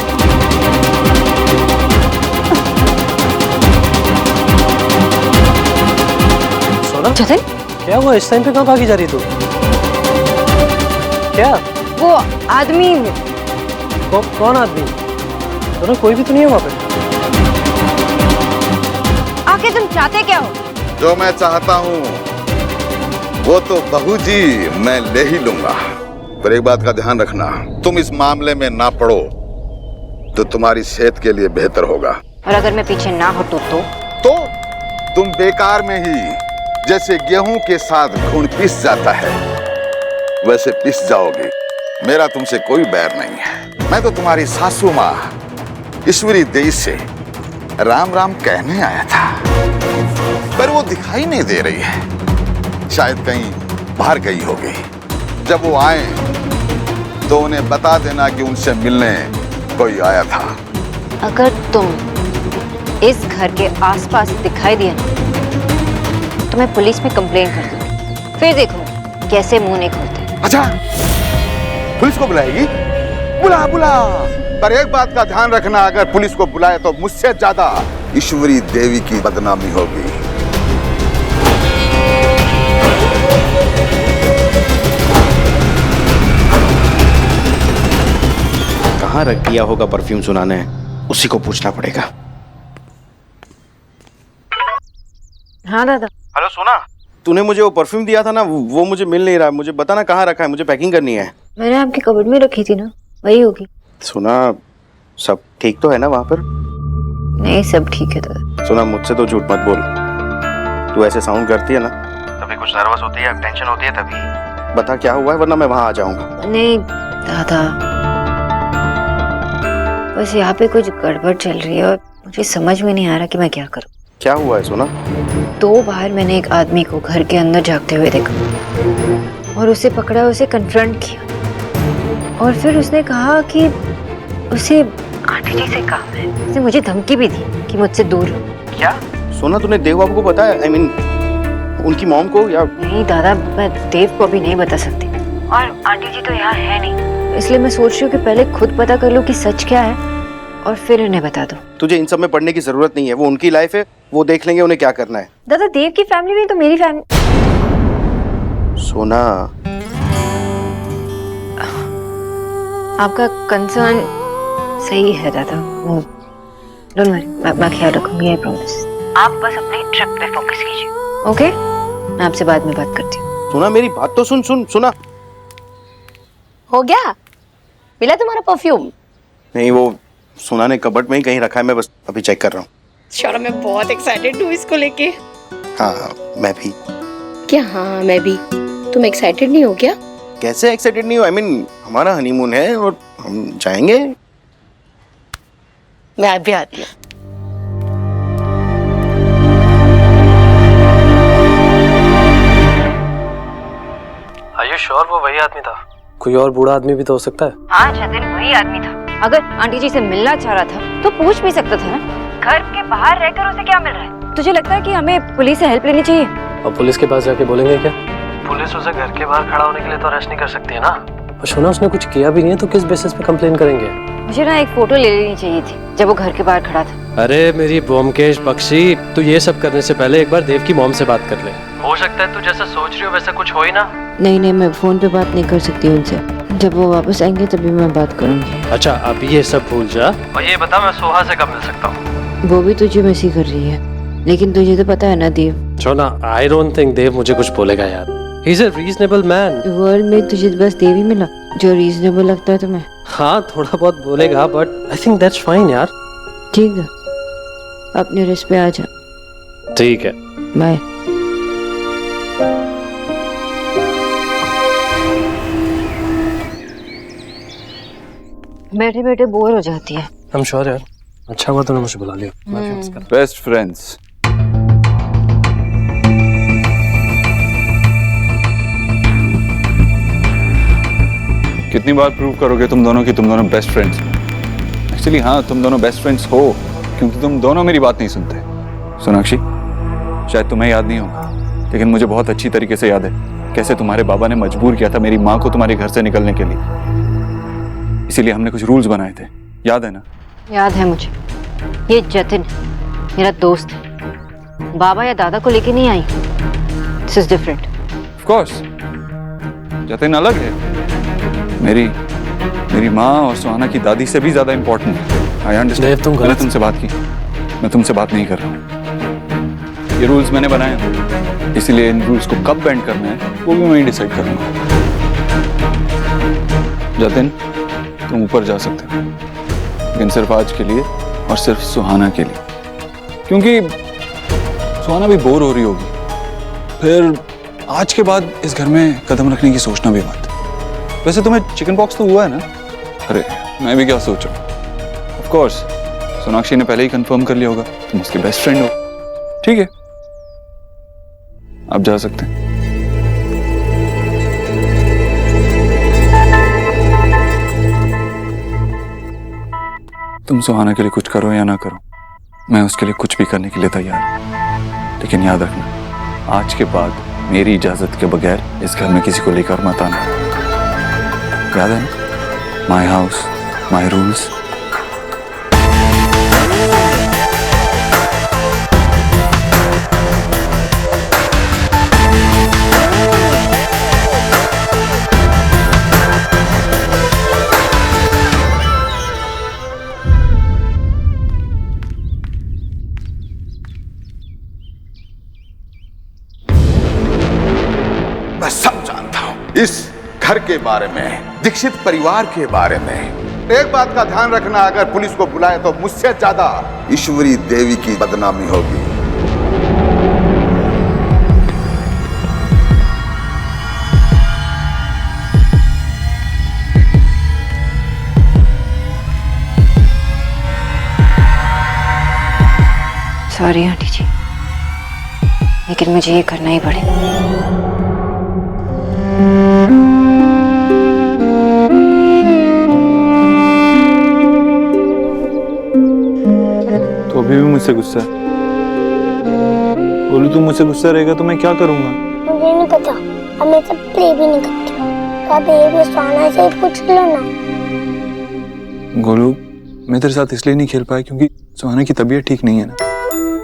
K: सोना,
B: जतिन,
K: क्या हुआ? इस टाइम पे कहाँ भागी जा रही तू? क्या?
B: वो आदमी।
K: कौन आदमी? सोना, कोई भी तो नहीं है वहाँ पे।
B: आखिर तुम चाहते क्या हो?
L: जो मैं चाहता हूं वो तो बहू जी मैं ले ही लूंगा, पर एक बात का ध्यान रखना, तुम इस मामले में ना पड़ो तो तुम्हारी सेहत के लिए बेहतर होगा।
B: और अगर मैं पीछे ना हटूं तो
L: तुम बेकार में ही जैसे गेहूं के साथ खून पिस जाता है वैसे पिस जाओगे। मेरा तुमसे कोई बैर नहीं है। मैं तो तुम्हारी सासू माँ ईश्वरी देवी से राम राम कहने आया था, पर वो दिखाई नहीं दे रही है। शायद कहीं बाहर गई होगी। जब वो आए तो उन्हें बता देना कि उनसे मिलने कोई आया था।
B: अगर तुम इस घर के आसपास दिखाई दिया ना तो मैं पुलिस में कंप्लेन कर दूंगी, फिर देखो कैसे मुंह नहीं खोलते।
L: अच्छा, पुलिस को बुलाएगी? बुला बुला, पर एक बात का ध्यान रखना, अगर पुलिस को बुलाए तो मुझसे ज्यादा ईश्वरी देवी की बदनामी होगी।
M: कहाँ रख दिया होगा परफ्यूम सुना ने, उसी को पूछना पड़ेगा।
B: हाँ दादा।
M: हेलो सोना, तूने मुझे वो परफ्यूम दिया था ना, वो मुझे मिल नहीं रहा है। मुझे बता ना कहाँ रखा है, मुझे पैकिंग करनी है।
B: मैंने आपकी कबर्ड में रखी थी ना, वही होगी।
M: सोना सब ठीक तो है ना वहाँ पर?
B: नहीं सब ठीक है दादा।
M: सोना मुझसे तो झूठ मत बोल, तू ऐसे साउंड करती है ना तभी कुछ नर्वस होती है, टेंशन होती है तभी। बता क्या हुआ है वरना मैं वहाँ आ जाऊंगा।
B: नहीं दादा, बस यहाँ पे कुछ गड़बड़ चल रही है और मुझे समझ में नहीं आ रहा कि मैं क्या करूँ।
M: क्या हुआ है सोना?
B: 2 बार मैंने एक आदमी को घर के अंदर झांकते हुए देखा और उसे पकड़ा, उसे कन्फ्रंट किया और फिर उसने कहा कि उसे आंटी जी से काम है। उसने मुझे धमकी भी दी कि मुझसे दूर रहो।
M: क्या सोना तूने देव बाबू को बताया? I mean, उनकी मॉम को? या
B: नहीं दादा, मैं देव को अभी नहीं बता सकती और आंटी जी तो यहाँ है नहीं, इसलिए मैं सोच रही हूँ कि पहले खुद पता कर लूँ कि सच क्या है और फिर उन्हें बता दो।
M: तुझे इन सब में पढ़ने की जरूरत नहीं है, वो उनकी लाइफ है, वो देख लेंगे उन्हें क्या करना है।
B: दादा देव की फैमिली नहीं तो मेरी फैमिली।
M: सोना
B: आपका कंसर्न सही है दादा, वो डोंट वरी, मैं ख्याल रखूंगी, आई प्रॉमिस। आप बस अपनी ट्रिप पे फोकस कीजिए, ओके? मैं आपसे बाद में बात करती हूँ।
M: सोना मेरी बात तो सुना।
H: हो गया? मिला तुम्हारा परफ्यूम?
M: नहीं, वो सोना ने कबर्ड में ही कहीं रखा है, मैं बस अभी चेक कर रहा हूँ।
H: शौर्य मैं बहुत एक्साइटेड हूँ इसको लेके।
M: हाँ मैं भी।
H: क्या? हाँ मैं भी। तुम एक्साइटेड नहीं हो क्या?
M: कैसे एक्साइटेड नहीं हो? I mean, हमारा हनीमून है और हम जाएंगे।
H: मैं अभी आती हूँ।
K: Are you sure वो वही आदमी था? कोई और बूढ़ा आदमी भी तो हो सकता है।
B: हाँ जतिन, वही आदमी था। अगर आंटी जी से मिलना चाह रहा था तो पूछ भी सकता था ना। घर के बाहर रहकर उसे क्या मिल रहा है? तुझे लगता है कि हमें पुलिस से हेल्प लेनी चाहिए?
K: अब पुलिस के पास जाके बोलेंगे क्या? पुलिस उसे घर के बाहर खड़ा होने के लिए तो अरेस्ट नहीं कर सकती है ना। और सोना उसने कुछ किया भी नहीं है तो किस बेसिस पे कंप्लेन करेंगे?
B: मुझे ना एक फोटो ले लेनी चाहिए थी जब वो घर के बाहर खड़ा था।
K: अरे मेरी ब्योमकेश बख्शी, तू ये सब करने से पहले एक बार देव की मॉम से बात कर ले। हो सकता है तू जैसा सोच रही हो वैसा कुछ हो ही ना।
B: नहीं, मैं फोन पे बात नहीं कर सकती उनसे। जब वो वापस आएंगे तभी मैं बात करूंगी।
K: अच्छा अब ये सब भूल जा और ये बता मैं सोहा से कब मिल सकता हूँ?
B: वो भी तुझे मैसेज कर रही है, लेकिन तुझे तो पता है ना देव।
K: सोना आई डोंट थिंक देव मुझे कुछ बोलेगा यार। He is a reasonable man.
B: World में तुझे बस देव ही मिला जो रीजनेबल लगता है तुम्हें?
K: हाँ थोड़ा बहुत बोलेगा but I think that's fine यार।
B: ठीक है, अपने रेस्ट पे आ जा।
K: ठीक है,
B: बाय। बैठे बैठे बोर हो जाती है।
K: I'm sure यार, अच्छा हुआ तूने मुझे बुला लिया।
A: Best friends. कितनी बार प्रूव करोगे तुम दोनों कि तुम दोनों बेस्ट फ्रेंड्स? एक्चुअली हाँ, तुम दोनों बेस्ट फ्रेंड्स हो क्योंकि तुम दोनों मेरी बात नहीं सुनते। सोनाक्षी, शायद तुम्हें याद नहीं होगा लेकिन मुझे बहुत अच्छी तरीके से याद है कैसे तुम्हारे बाबा ने मजबूर किया था मेरी माँ को तुम्हारे घर से निकलने के लिए। इसीलिए हमने कुछ रूल्स बनाए थे, याद है ना?
B: याद है मुझे। ये जतिन मेरा दोस्त है, बाबा या दादा को लेके नहीं आई। This is different.
A: Of course Jatin अलग है, मेरी माँ और सुहाना की दादी से भी ज्यादा इम्पोर्टेंट है। I understand. मैंने तुमसे बात की, मैं तुमसे बात नहीं कर रहा हूँ। ये रूल्स मैंने बनाए हैं, इसीलिए इन रूल्स को कब बेंड करना है वो भी मैं ही डिसाइड करूंगा। जतिन तुम ऊपर जा सकते हो, लेकिन सिर्फ आज के लिए और सिर्फ सुहाना के लिए, क्योंकि सुहाना भी बोर हो रही होगी। फिर आज के बाद इस घर में कदम रखने की सोचना भी मत। वैसे तुम्हें चिकन पॉक्स तो हुआ है ना? अरे मैं भी क्या सोच रहा हूँ। ऑफ कोर्स सोनाक्षी ने पहले ही कंफर्म कर लिया होगा, तुम उसकी बेस्ट फ्रेंड हो। ठीक है, आप जा सकते हैं। तुम सुहाना के लिए कुछ करो या ना करो, मैं उसके लिए कुछ भी करने के लिए तैयार हूं। लेकिन याद रखना, आज के बाद मेरी इजाजत के बगैर इस घर में किसी को लेकर मत आना। याद है ना? My house, my rules.
L: के बारे में, दीक्षित परिवार के बारे में। एक बात का ध्यान रखना, अगर पुलिस को बुलाए तो मुझसे ज्यादा ईश्वरी देवी की बदनामी होगी।
B: सॉरी आंटी जी, लेकिन मुझे ये करना ही पड़ेगा।
A: तो अभी भी मुझसे गुस्सा है? बोलू तू मुझसे गुस्सा रहेगा तो मैं क्या करूंगा?
C: मुझे नहीं पता, अब मैं सब प्ले भी नहीं करती हूँ। तो अब ये सोना से पूछ लो ना।
A: गोलू, मैं तेरे साथ इसलिए नहीं खेल पाया क्योंकि सुहाना की तबीयत ठीक नहीं है ना,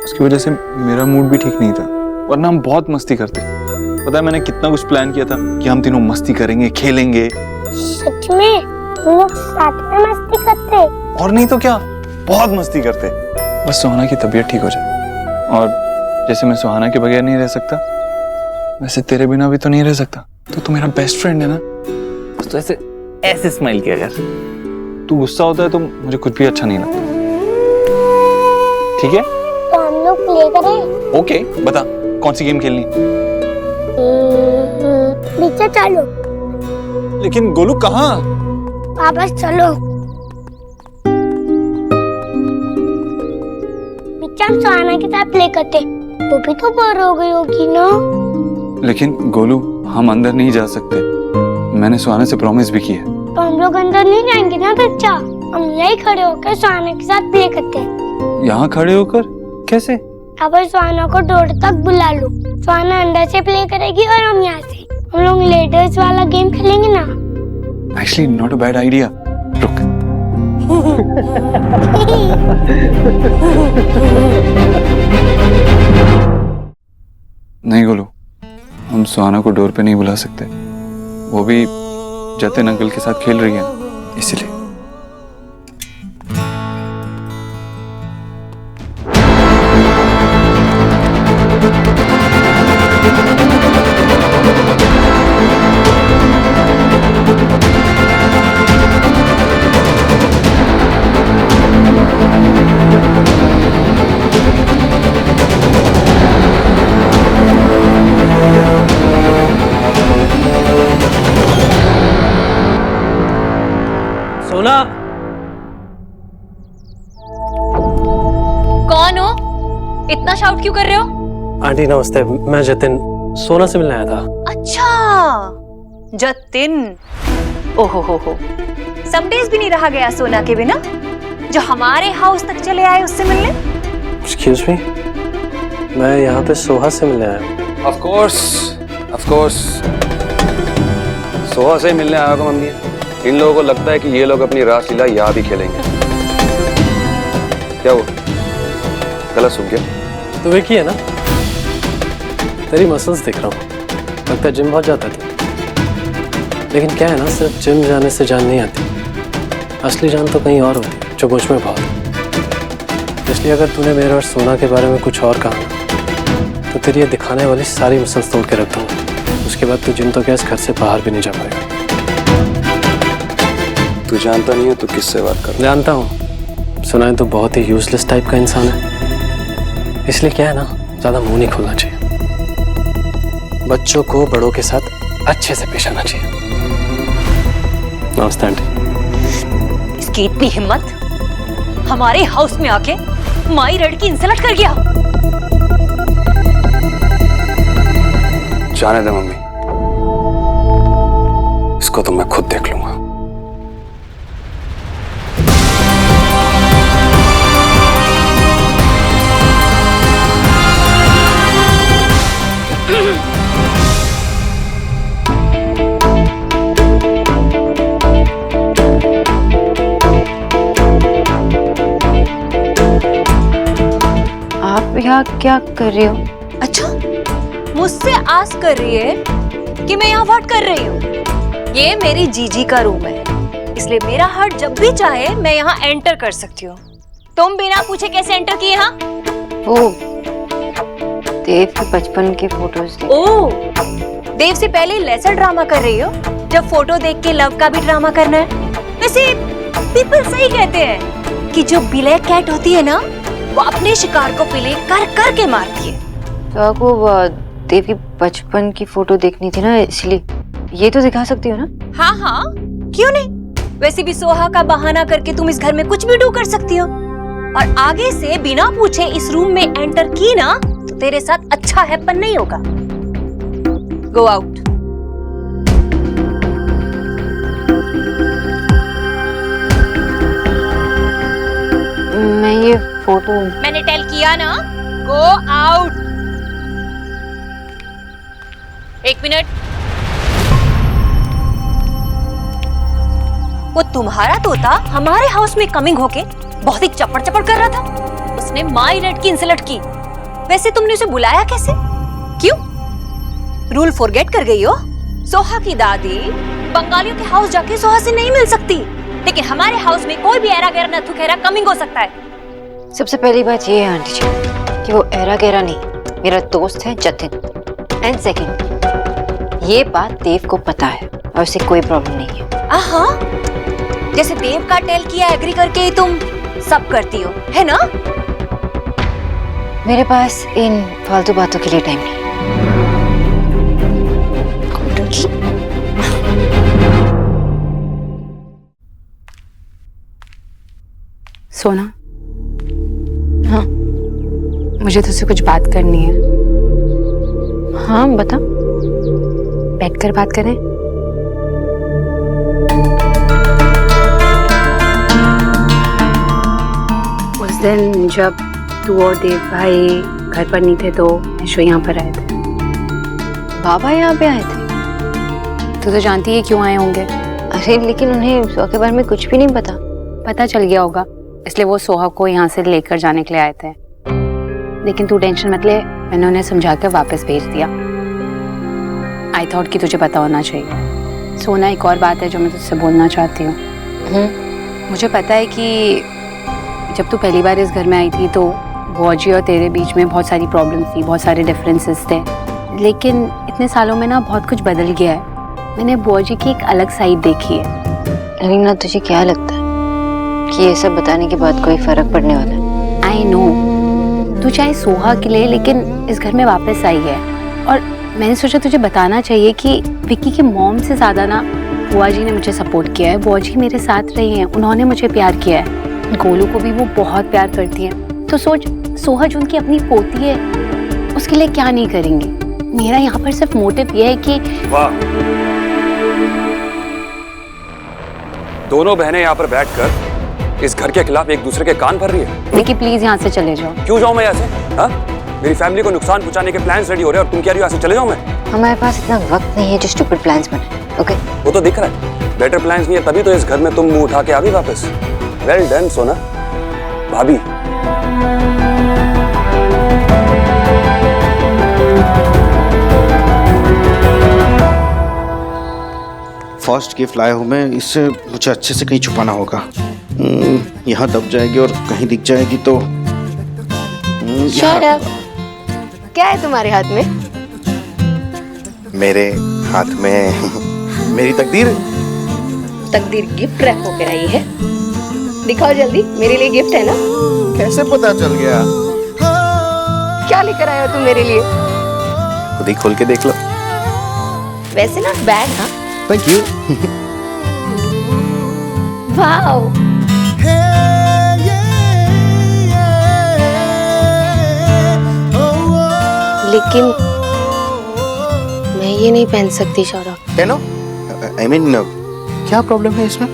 A: उसकी वजह से मेरा मूड भी ठीक नहीं था, वरना हम बहुत मस्ती करते। पता है मैंने कितना कुछ प्लान किया था कि हम तीनों मस्ती करेंगे, खेलेंगे।
C: सच में हम लोग साथ में मस्ती करते?
A: और नहीं तो क्या, बहुत मस्ती करते। बस सुहाना की तबीयत ठीक हो जाए। और जैसे मैं सुहाना के बगैर नहीं रह सकता, वैसे तेरे बिना भी तो नहीं रह सकता। तो तू मेरा बेस्ट फ्रेंड है ना, बस तो ऐसे स्माइल किया कर। तू गुस्सा होता है तो मुझे कुछ भी अच्छा नहीं लगता, ठीक है?
C: तो हम लोग प्ले करें?
A: ओके, बता कौन सी गेम खेलनी?
C: पीछे चलो।
A: लेकिन गोलू कहाँ?
C: वापस चलो। पीछे हम सुहाना के साथ प्ले करते, वो भी तो बोर हो गई होगी ना।
A: लेकिन गोलू, हम अंदर नहीं जा सकते, मैंने सुहाना से प्रॉमिस भी की है।
C: तो हम लोग अंदर नहीं जाएंगे ना बच्चा, हम यही खड़े होकर सुहाना के साथ प्ले करते हैं।
A: यहाँ खड़े होकर कैसे?
C: अब सुहाना को डोर तक बुला लो, सुहाना अंदर से प्ले करेगी और हम यहाँ से। हम लोग लेडर्स वाला गेम खेलेंगे ना।
A: Actually not a bad idea. रुक। नहीं गोलू, हम सुहाना को डोर पे नहीं बुला सकते, वो भी जतिन अंकल के साथ खेल रही है ना, इसलिए।
K: सोना,
J: कौन हो? इतना शाउट क्यों कर रहे हो?
K: आंटी नमस्ते, मैं जतिन सोना से मिलने आया था।
J: अच्छा, जतिन। ओहो हो, सम डेज भी नहीं रहा गया सोना के बिना, जो हमारे हाउस तक चले आए उससे मिलने।
K: एक्सक्यूज मी, मैं यहाँ पे सोहा से मिलने आया हूँ।
E: ऑफ कोर्स सोहा से ही मिलने आया होगा मम्मी। इन लोगों को लगता है कि ये लोग अपनी रासलीला यहाँ भी खेलेंगे। क्या वो गलत सुन गया?
K: तो वे की है ना, तेरी मसल्स दिख रहा हूँ, लगता है जिम बहुत जाता था। लेकिन क्या है ना, सिर्फ जिम जाने से जान नहीं आती, असली जान तो कहीं और होती है, जो मुझ में बहुत है। इसलिए अगर तूने मेरे और सोना के बारे में कुछ और कहा तो तेरी ये दिखाने वाली सारी मसल्स तोड़ के रख दूंगा। उसके बाद तू जिम तो क्या, इस घर से बाहर भी नहीं जा पाएगा।
E: तू जानता नहीं है तू किससे बात कर?
K: जानता हूँ, सुना है तो बहुत ही यूजलेस टाइप का इंसान है। इसलिए क्या है ना, ज्यादा मुंह नहीं खोलना चाहिए। बच्चों को बड़ों के साथ अच्छे से पेश आना चाहिए। नमस्ते आंटी।
J: इसकी इतनी हिम्मत, हमारे हाउस में आके माई रेड की इंसल्ट कर गया।
E: जाने दे मम्मी, इसको तो मैं खुद देख लूंगा।
B: आप यहाँ क्या कर रही हो?
J: अच्छा, मुझसे आस कर रही है कि मैं यहाँ व्हाट कर रही हूँ? ये मेरी जीजी का रूम है, इसलिए मेरा हार्ट जब भी चाहे मैं यहाँ एंटर कर सकती हूँ। तुम बिना पूछे कैसे एंटर किए यहाँ?
B: वो देव के बचपन के फोटोज।
J: ओह, देव से पहले लेसर ड्रामा कर रही हो? जब फोटो देख के लव का भी ड्रामा करना है? वैसे पीपल सही कहते हैं कि जो ब्लैक कैट होती है ना, वो अपने शिकार को प्ले कर कर के मारती है।
B: तो आपको देव की बचपन की फोटो देखनी थी ना, इसलिए ये तो दिखा सकती हो ना?
J: हाँ हाँ, क्यों नहीं? वैसे भी सोहा का बहाना करके तुम इस घर में कुछ भी डू कर सकती हो। और आगे से बिना पूछे इस रूम में एंटर की ना, तो तेरे साथ अच्छा हैपन नहीं होगा। Go out.
B: मैं ये फोटो
J: मैंने टेल किया ना, गो आउट। 1 मिनट। वो तुम्हारा तोता हमारे हाउस में कमिंग होके बहुत ही चपड़ चपड़ कर रहा था। उसने माई रेड की इंसल्ट की। वैसे तुमने उसे बुलाया कैसे? क्यों? रूल फॉरगेट कर गई हो? सोहा की दादी बंगालियों के हाउस जाके सोहा से नहीं मिल सकती, लेकिन हमारे हाउस में कोई भी एरा गैरा नथु खेरा कमिंग हो सकता है।
B: सबसे पहली बात ये है आंटी जी कि वो एरा गैरा नहीं, मेरा दोस्त है जतिन। एंड सेकंड, ये बात देव को पता है और उसे कोई प्रॉब्लम नहीं है।
J: आहा, जैसे देव का टेल किया एग्री करके ही तुम सब करती हो, है ना?
B: मेरे पास इन फालतू बातों के लिए टाइम नहीं।
G: सोना,
B: हाँ
G: मुझे तुझसे कुछ बात करनी है।
B: हाँ बता।
G: बैठकर बात करें? उस दिन जब तू और देव भाई घर पर नहीं थे तो यशो यहाँ पर आए थे।
B: बाबा यहाँ पे आए थे?
G: तू तो जानती है क्यों आए होंगे।
B: अरे लेकिन उन्हें सोहा के बारे में कुछ भी नहीं पता।
G: पता चल गया होगा, इसलिए वो सोहा को यहाँ से लेकर जाने के लिए आए थे। लेकिन तू टेंशन मत ले, मैंने उन्हें समझा कर वापस भेज दिया। आई थॉट कि तुझे पता होना चाहिए। सोना, एक और बात है जो मैं तुझसे बोलना चाहती हूँ। मुझे पता है कि जब तू पहली बार इस घर में आई थी तो वॉजी और तेरे बीच में बहुत सारी प्रॉब्लम्स थी, बहुत सारे डिफरेंसेस थे। लेकिन इतने सालों में ना बहुत कुछ बदल गया है। मैंने वॉजी की एक अलग साइड देखी है।
B: अलीना, तुझे क्या लगता है कि ये सब बताने के बाद कोई फर्क पड़ने वाला है?
G: आई नो, तू चाहे सोहा के लिए लेकिन इस घर में वापस आई है। और मैंने सोचा तुझे बताना चाहिए कि विक्की की मॉम से ज्यादा ना बुआ जी ने मुझे सपोर्ट किया है। बुआ जी मेरे साथ रही हैं, उन्होंने मुझे प्यार किया है। गोलू को भी वो बहुत प्यार करती हैं। तो सोच, सोहा जो उनकी अपनी पोती है, उसके लिए क्या नहीं करेंगी। मेरा यहाँ पर सिर्फ मोटिव ये है कि
E: वाह, दोनों बहनें यहाँ पर बैठकर इस घर के खिलाफ एक दूसरे के कान भर रही है।
G: विक्की प्लीज यहाँ से चले जाओ।
E: क्यों जाऊँ मैं यहाँ से? हाँ, मेरी फैमिली को नुकसान पहुंचाने के प्लान्स रेडी हो रहे हैं और तुम कह रही हो यहाँ से चले जाऊँ मैं?
B: हमारे पास इतना वक्त नहीं है जो स्टूपिड प्लान्स बनाए। ओके,
E: वो तो दिख रहा है, बेटर प्लान्स नहीं है, तभी तो इस घर में तुम मुंह उठा के आ गई वापस। वेल डन सोना भाभी।
M: फर्स्ट गिफ्ट लाया हूँ मैं, इससे मुझे अच्छे से कहीं छुपाना होगा। यहाँ दब जाएगी और कहीं दिख जाएगी तो
H: Shut up. क्या है तुम्हारे हाथ में?
M: मेरे हाथ में मेरी तकदीर।
H: तकदीर गिफ्ट रैप होकर आई है। दिखाओ जल्दी, मेरे लिए गिफ्ट है ना?
M: कैसे पता चल गया?
H: क्या लेकर आए हो तुम मेरे लिए?
M: खुद ही खोल के देख लो।
H: वैसे ना बैग। हाँ,
M: थैंक यू।
H: वाओ, लेकिन मैं ये नहीं पहन सकती शौरभ।
M: पहनो। I mean, क्या प्रॉब्लम है इसमें?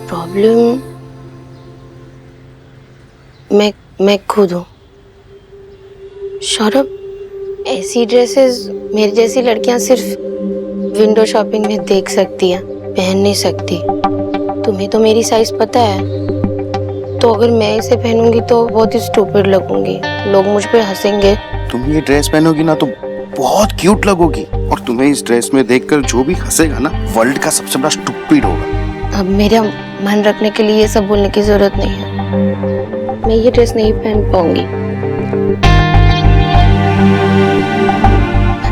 H: प्रॉब्लम मैं खुद हूँ शौरभ। ऐसी ड्रेसेस मेरी जैसी लड़कियां सिर्फ विंडो शॉपिंग में देख सकती हैं, पहन नहीं सकती। तुम्हें तो मेरी साइज पता है, तो अगर मैं इसे पहनूंगी तो बहुत ही स्टूपिड लगूंगी। लोग मुझ पे हंसेंगे।
M: तुम ये ड्रेस पहनोगी ना तो बहुत क्यूट लगोगी, और तुम्हें इस ड्रेस में देखकर जो भी हंसेगा ना, वर्ल्ड का सबसे बड़ा स्टूपिड होगा।
H: अब मेरा मन रखने के लिए ये सब बोलने की जरूरत नहीं है। मैं ये ड्रेस नहीं पहन पाऊंगी।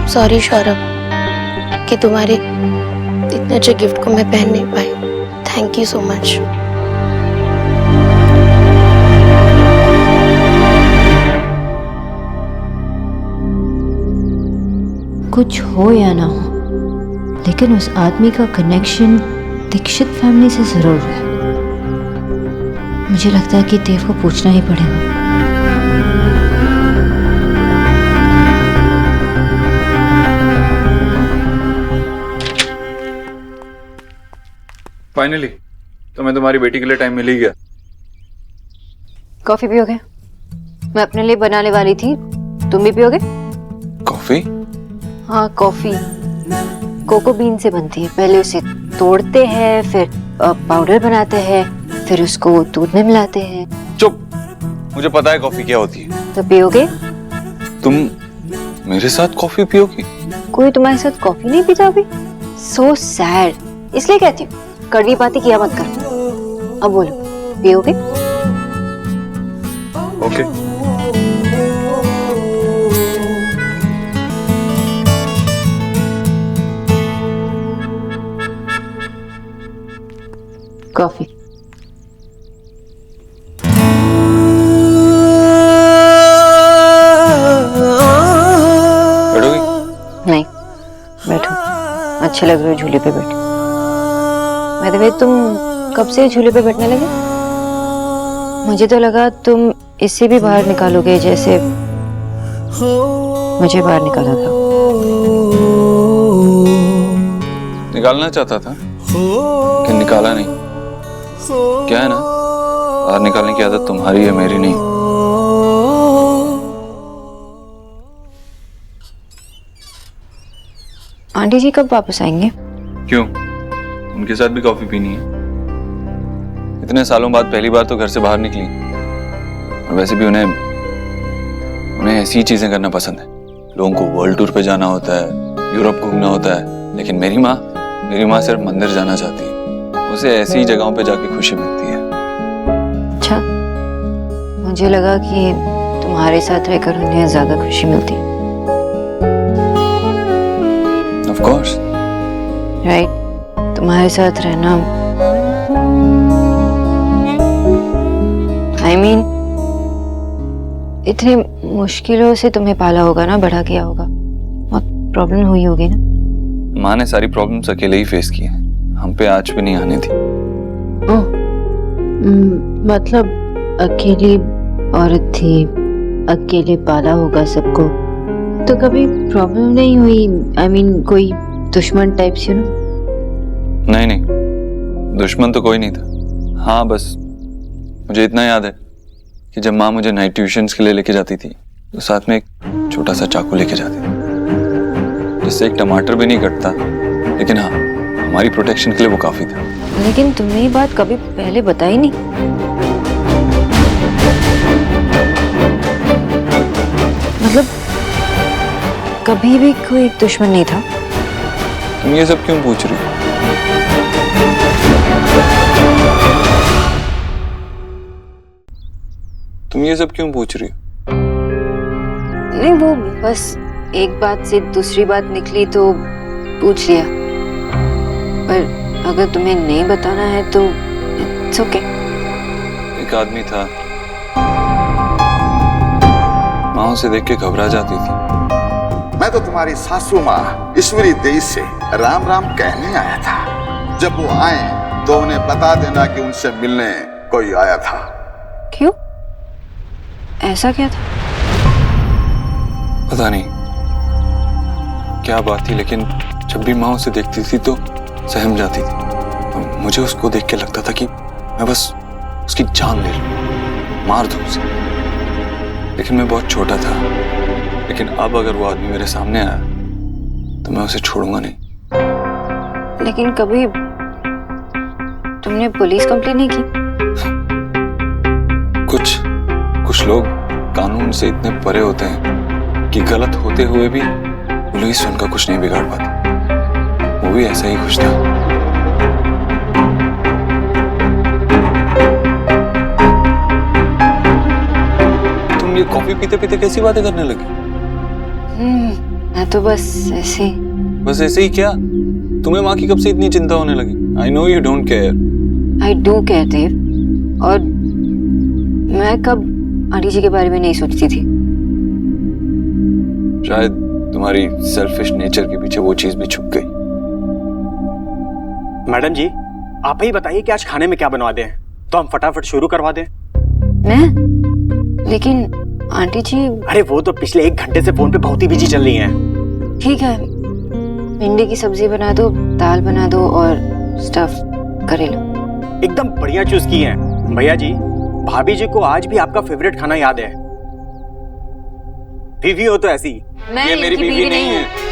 H: सॉरी शौरभ कि तुम्हारे इतने अच्छे गिफ्ट को मैं पहन नहीं पाई। Thank you so much.
J: कुछ हो या ना हो, लेकिन उस आदमी का कनेक्शन दीक्षित फैमिली से जरूर है। मुझे लगता है कि देव को पूछना ही पड़ेगा।
A: फाइनली तुम्हें तुम्हारी बेटी के लिए टाइम मिल ही गया।
B: कॉफी पियोगे? मैं अपने लिए बनाने वाली थी, तुम भी पियोगे?
A: कॉफी?
B: हाँ कॉफी कोको बीन से बनती है। पहले उसे तोड़ते हैं, फिर पाउडर बनाते हैं, फिर उसको दूध में मिलाते हैं।
A: चुप, मुझे पता है कॉफी क्या होती है।
B: तो पियोगे?
A: तुम मेरे साथ कॉफी पियोगी?
B: कोई तुम्हारे साथ कॉफी नहीं पीता अभी? So sad. इसलिए कहती हूँ कड़वी बातें किया मत कर। अब बोलो, पियोगे?
A: ओके।
B: कॉफी।
A: बैठोगी?
B: नहीं, बैठो। अच्छे लग रहे हो झूले पे बैठे। वैसे तुम कब से झूले पे बैठने लगे? मुझे तो लगा तुम इससे भी बाहर निकालोगे, जैसे मुझे बाहर निकाला था।
A: निकालना चाहता था लेकिन निकाला नहीं। क्या है ना, बाहर निकालने की आदत तुम्हारी है, मेरी नहीं।
B: आंटी जी कब वापस आएंगे?
A: क्यों, उनके साथ भी कॉफी पीनी है? इतने सालों बाद पहली बार तो घर से बाहर निकली, और वैसे भी उन्हें ऐसी चीजें करना पसंद है। लोगों को वर्ल्ड टूर पे जाना होता है, यूरोप घूमना होता है, लेकिन मेरी माँ सिर्फ मंदिर जाना चाहती है। उसे ऐसी जगहों पे जाके खुशी मिलती है।
B: अच्छा, मुझे लगा कि तुम्हारे साथ रहकर उन्हें ज्यादा खुशी मिलती है।
A: Of course.
B: राइट, तुम्हारे साथ रहना, I mean, इतनी मुश्किलों से तुम्हें पाला होगा ना, बड़ा किया होगा, बहुत प्रॉब्लम हुई होगी ना।
A: माँ ने सारी प्रॉब्लम्स अकेले ही फेस की है, हम पे आज भी नहीं आने थी।
B: ओह, मतलब अकेली औरत थी, अकेले पाला होगा सबको, तो कभी प्रॉब्लम नहीं हुई? I mean, कोई दुश्मन टाइप से ना?
A: नहीं, दुश्मन तो कोई नहीं था। हाँ, बस मुझे इतना याद है कि जब माँ मुझे नाइट ट्यूशन्स के लिए लेके जाती थी तो साथ में एक छोटा सा चाकू लेके जाती थी, जिससे एक टमाटर भी नहीं कटता, लेकिन हाँ, हमारी प्रोटेक्शन के लिए वो काफी था।
B: लेकिन तुमने ये बात कभी पहले बताई नहीं। मतलब कभी भी कोई दुश्मन नहीं था?
A: तुम ये सब क्यों पूछ रही हो? तुम ये सब क्यों पूछ रही हो?
B: नहीं, वो बस एक बात से दूसरी बात निकली तो पूछ लिया। पर अगर तुम्हें नहीं बताना है तो इट्स ओके।
A: एक आदमी था, माँ उसे देख के घबरा जाती थी।
L: मैं तो तुम्हारी सासू माँ ईश्वरी देवी से राम राम कहने आया था। जब वो आए तो उन्हें बता देना कि उनसे मिलने कोई आया था।
B: क्यों? ऐसा क्या था?
A: पता नहीं क्या बात थी, लेकिन जब भी माँ उसे देखती थी तो सहम जाती थी। मुझे उसको देख के लगता था कि मैं बस उसकी जान ले लूं, मार दूं उसे। लेकिन मैं बहुत छोटा था। लेकिन अब अगर वो आदमी मेरे सामने आया तो मैं उसे छोड़ूंगा नहीं।
B: लेकिन कभी तुमने पुलिस कंप्लेंट नहीं की?
A: कुछ लोग कानून से इतने परे होते हैं कि गलत होते हुए भी पुलिस उनका कुछ नहीं बिगाड़ पाती। वो भी ऐसा ही खुश था। तुम ये कॉफी पीते पीते कैसी बातें करने लगी?
B: मैं तो बस ऐसे ही।
A: बस ऐसे ही क्या? तुम्हें माँ की कब से इतनी चिंता होने लगी? I know you don't care.
B: I do care Dev, और मैं कब आंटी जी के बारे में नहीं सोचती थी।
A: शायद तुम्हारी सेल्फिश नेचर के पीछे वो चीज भी छुप गई।
M: मैडम जी, आप ही बताइए कि आज खाने में क्या बनवा दें, तो हम फटाफट शुरू करवा दें।
B: मैं? लेकिन आंटी जी।
M: अरे वो तो पिछले 1 घंटे से फोन पे बहुत ही बिजी चल रही हैं।
B: ठीक है, भिंडी की सब्जी बना दो, दाल बना दो और स्टफ करेला।
M: एकदम बढ़िया चूज की हैं। भैया जी, भाभी जी को आज भी आपका फेवरेट खाना याद है। बीवी हो तो ऐसी।
A: ये मेरी बीवी नहीं है।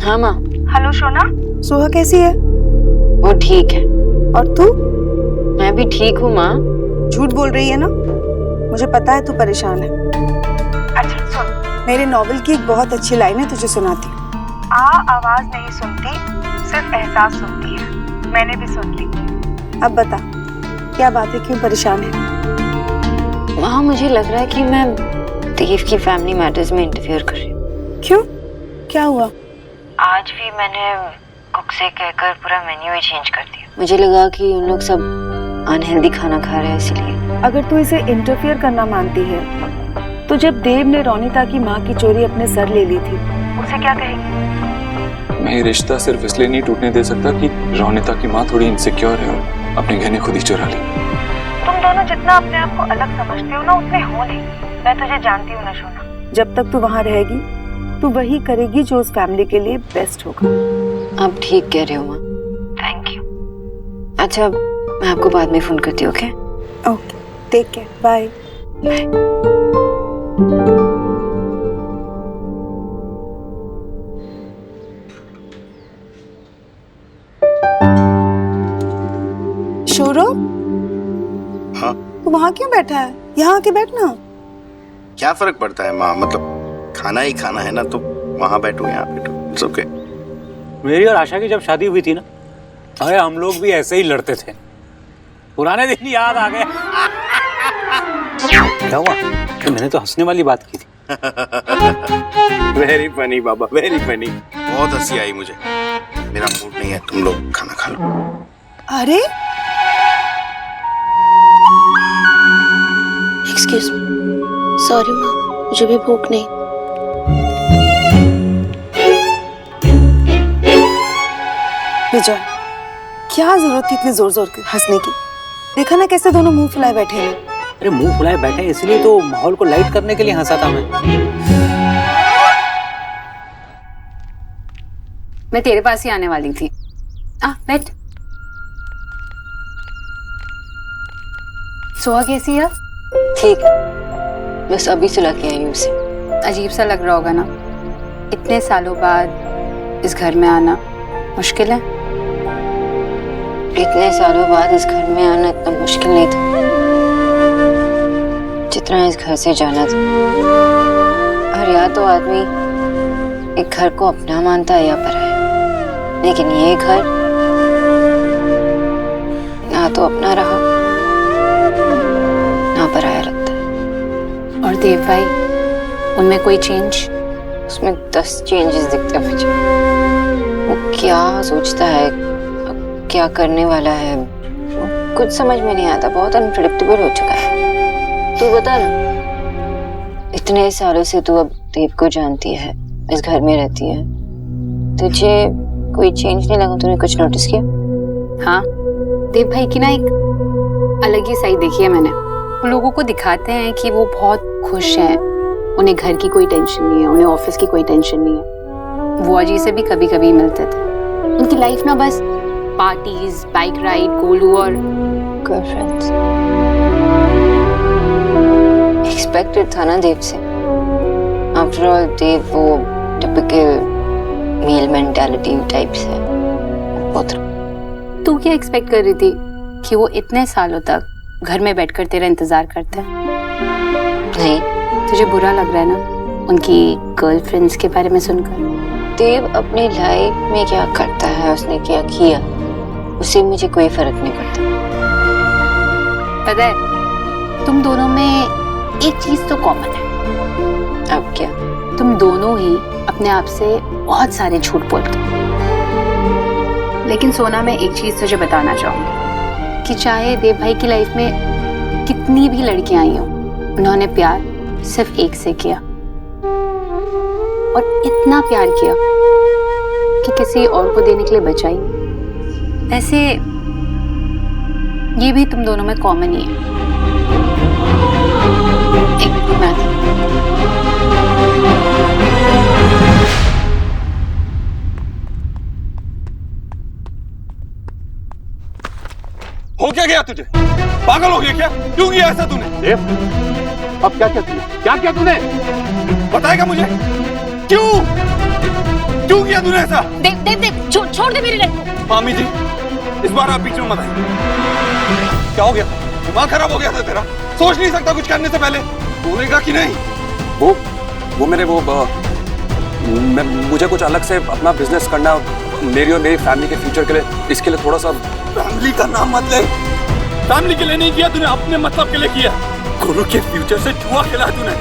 B: हाँ माँ।
F: हेलो सोना, सुहा कैसी है?
B: वो ठीक है।
F: और तू?
B: मैं भी ठीक हूँ माँ।
F: झूठ बोल रही है ना? मुझे पता है तू परेशान है। अच्छा सुन, मेरे नॉवेल की एक बहुत अच्छी लाइन है, तुझे सुनाती। आवाज नहीं सुनती, सिर्फ एहसास सुनती है। मैंने भी सुन ली। अब बता, क्या बात है, क्यों परेशान है?
B: माँ मुझे लग रहा है कि मैं देव की फैमिली मैटर्स में इंटरफियर कर रही हूँ।
F: क्यों? क्या हुआ?
B: आज भी मैंने कुक से कहकर पूरा मेन्यू ही चेंज कर दिया। मुझे लगा कि उन लोग सब अनहेल्दी खाना खा रहे हैं, इसलिए।
F: अगर तू इसे इंटरफियर करना मानती है, तो जब देव ने रोनिता की माँ की चोरी अपने सर ले ली थी, उसे क्या कहेगी?
A: मैं ये रिश्ता सिर्फ इसलिए नहीं टूटने दे सकता कि रोनिता की माँ थोड़ी इनसिक्योर है और अपने गहने खुद ही चुरा ली।
F: तुम दोनों जितना अपने आप को अलग समझते हो ना, उतने हो नहीं। मैं तुझे जानती हूँ ना सोना। जब तक तू वहाँ रहेगी, तू वही करेगी जो उस फैमिली के लिए बेस्ट होगा।
B: आप ठीक कह रहे हो माँ, थैंक यू। अच्छा, मैं आपको बाद में फोन करती हूँ। Okay
F: okay, take care, bye
B: bye.
F: Saurabh,
M: हाँ?
F: तू वहाँ क्यों बैठा है? यहाँ आके बैठना।
M: क्या फर्क पड़ता है माँ, मतलब खाना ही खाना है ना, तो वहां बैठो यहाँ बैठो, इट्स ओके।
D: मेरी और आशा की जब शादी हुई थी ना, अरे हम लोग भी ऐसे ही लड़ते थे। पुराने दिन याद आ गए। क्या हुआ? तो मैंने तो हंसने वाली बात की थी।
M: वेरी फनी बाबा, वेरी फनी। बहुत हंसी आई मुझे। मेरा मूड नहीं है, तुम लोग खाना खा लो।
F: अरे
H: एक्सक्यूज मी, सॉरी माँ, मुझे भी भूख नहीं।
F: विजय, क्या जरूरत थी इतनी जोर जोर के हंसने की? देखा ना कैसे दोनों मुंह फुलाए बैठे हैं।
D: अरे मुंह फुलाए बैठे इसलिए तो माहौल को लाइट करने के लिए हंसा था
G: मैं तेरे पास ही आने वाली थी। बैठ। सोहा कैसी है?
B: ठीक, बस अभी सुला के आई हूँ उसे।
G: अजीब सा लग रहा होगा ना, इतने सालों बाद इस घर में आना मुश्किल है।
B: इतने सालों बाद इस घर में आना इतना मुश्किल नहीं था जितना इस घर से जाना था। और या तो आदमी एक घर को अपना मानता है या पराया, लेकिन ये घर ना तो अपना रहा ना पराया लगता है।
G: और देव भाई, उनमें कोई चेंज?
B: उसमें 10 चेंजेस दिखते हैं मुझे। वो क्या सोचता है, क्या करने वाला है, कुछ समझ में नहीं आता। बहुत अनप्रेडिक्टेबल हो चुका है। तू बता ना, इतने सालों से तू अब देव को जानती है, इस घर में रहती है, तुझे कोई चेंज नहीं लगा? तूने कुछ नोटिस किया?
G: हाँ, देव भाई की ना एक अलग ही साइड देखी है मैंने। वो लोगों को दिखाते हैं कि वो बहुत खुश हैं, उन्हें घर की कोई टेंशन नहीं है, उन्हें ऑफिस की कोई टेंशन नहीं है। वो अजी से भी कभी कभी मिलते थे। उनकी लाइफ ना बस पार्टीज, बाइक राइड, गोलू और
B: गर्लफ्रेंड्स। एक्सपेक्टेड था ना देव से। आफ्टर ऑल देव वो टिपिकल मेल मेंटालिटी टाइप्स है।
G: तू क्या एक्सपेक्ट कर रही थी कि वो इतने सालों तक घर में बैठकर तेरा इंतजार करते हैं।
B: नहीं,
G: तुझे बुरा लग रहा है ना उनकी गर्लफ्रेंड्स के बारे में सुनकर?
B: देव अपनी लाइफ में क्या करता है, उसने क्या किया, उससे मुझे कोई फर्क नहीं पड़ता।
G: पता है तुम दोनों में एक चीज तो कॉमन है।
B: अब क्या?
G: तुम दोनों ही अपने आप से बहुत सारे झूठ बोलते हो। लेकिन सोना, मैं एक चीज तुझे बताना चाहूंगी कि चाहे देव भाई की लाइफ में कितनी भी लड़कियां आई हो, उन्होंने प्यार सिर्फ एक से किया, और इतना प्यार किया कि किसी और को देने के लिए बचा ही नहीं। वैसे ये भी तुम दोनों में कॉमन ही है। एक मिनट में आती हूँ।
A: हो क्या गया तुझे? पागल हो गया क्या? क्यों किया ऐसा तूने?
M: देव, अब क्या किया तूने? क्या किया तूने?
A: बताएगा मुझे? क्यों किया तूने ऐसा?
G: देव देव देव, छोड़ दे मेरी लड़की को।
A: मामी जी, इस बार आप बीच में मत आइए। क्या हो गया? दिमाग खराब हो गया था तेरा? सोच नहीं सकता कुछ करने से पहले? बोलेगा कि नहीं?
E: वो मेरे मुझे कुछ अलग से अपना बिजनेस करना, मेरी और मेरी फैमिली के फ्यूचर के लिए, इसके लिए थोड़ा सा।
A: फैमिली का नाम मत ले। फैमिली के लिए नहीं किया तूने, अपने मतलब के लिए किया। गोलू के फ्यूचर से जुआ खेला तूने।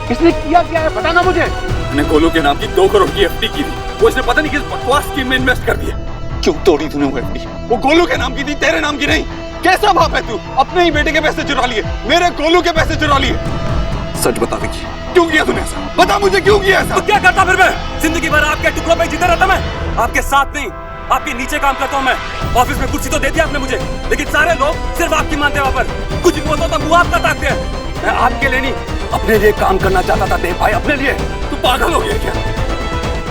M: किसने किया क्या है बताना मुझे।
A: मैंने गोलू के नाम की 2 करोड़ की एफडी की थी, वो इसने पता नहीं किस बकवास स्कीम में इन्वेस्ट कर दिया। क्यों तोड़ी तूने वो एफडी? वो गोलू के नाम की थी, तेरे नाम की नहीं। कैसा बाप है तू? अपने ही बेटे के पैसे चुरा लिए, मेरे गोलू के पैसे चुरा लिए। सच बता विकी, क्यों किया तूने ऐसा? बता मुझे क्यों किया ऐसा?
I: तो क्या करता फिर मैं? जिंदगी भर आपके टुकड़ों पे जीता रहता मैं, आपके साथ नहीं, आपके नीचे काम करता हूँ मैं। ऑफिस में कुर्सी तो दे दी आपने मुझे, लेकिन सारे लोग सिर्फ आपकी मानते हैं। वहाँ पर कुछ भी बोलता तो मुँह आपका ताकते हैं।
A: मैं आपके लिए नहीं, अपने लिए काम करना चाहता था देव भाई, अपने लिए। तू पागल हो गया क्या?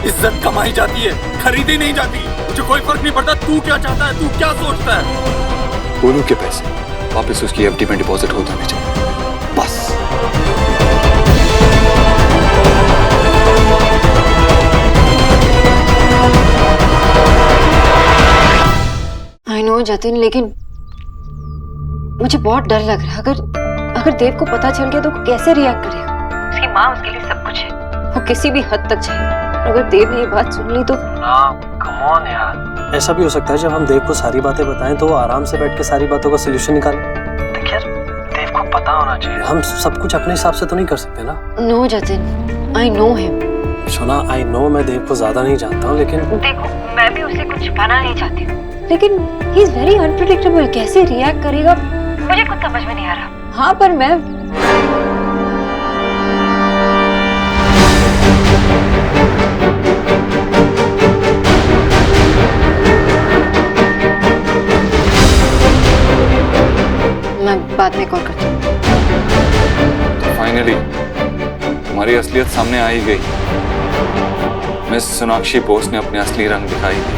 A: इज्जत कमाई जाती है, खरीदी नहीं जाती। मुझे कोई फर्क नहीं पड़ता तू क्या चाहता है, तू क्या सोचता है। गोलू के पैसे वापस उसकी एफडी में डिपॉजिट हो जाने चाहिए, बस।
B: आई नो जतिन, लेकिन मुझे बहुत डर लग रहा है। अगर देव को पता चल गया तो कैसे रिएक्ट करेगा? उसकी माँ उसके लिए सब कुछ है, वो किसी भी हद तक जाएगी। अगर देव ने ये बात सुन ली तो
K: कम ऑन यार। ऐसा भी हो सकता है जब हम देव को सारी बातें बताएं तो वो आराम से बैठ के सारी बातों का सलूशन निकाले। देख यार, देव को पता होना चाहिए। हम सब कुछ अपने हिसाब से तो नहीं कर सकते ना।
B: No Jatin, I know him.
K: Sona, I no मैं देव को ज्यादा नहीं जानता हूँ, लेकिन
B: देखो मैं भी उसे कुछ कहना नहीं चाहती हूँ, लेकिन ही इज वेरी अनप्रेडिक्टेबल। कैसे रिएक्ट करेगा मुझे कुछ समझ में नहीं आ रहा। हाँ, पर मैं बाद में कॉल करती हूँ।
A: फाइनली तुम्हारी असलियत सामने आ ही गई। मिस सोनाक्षी बोस ने अपने असली रंग दिखाई दी।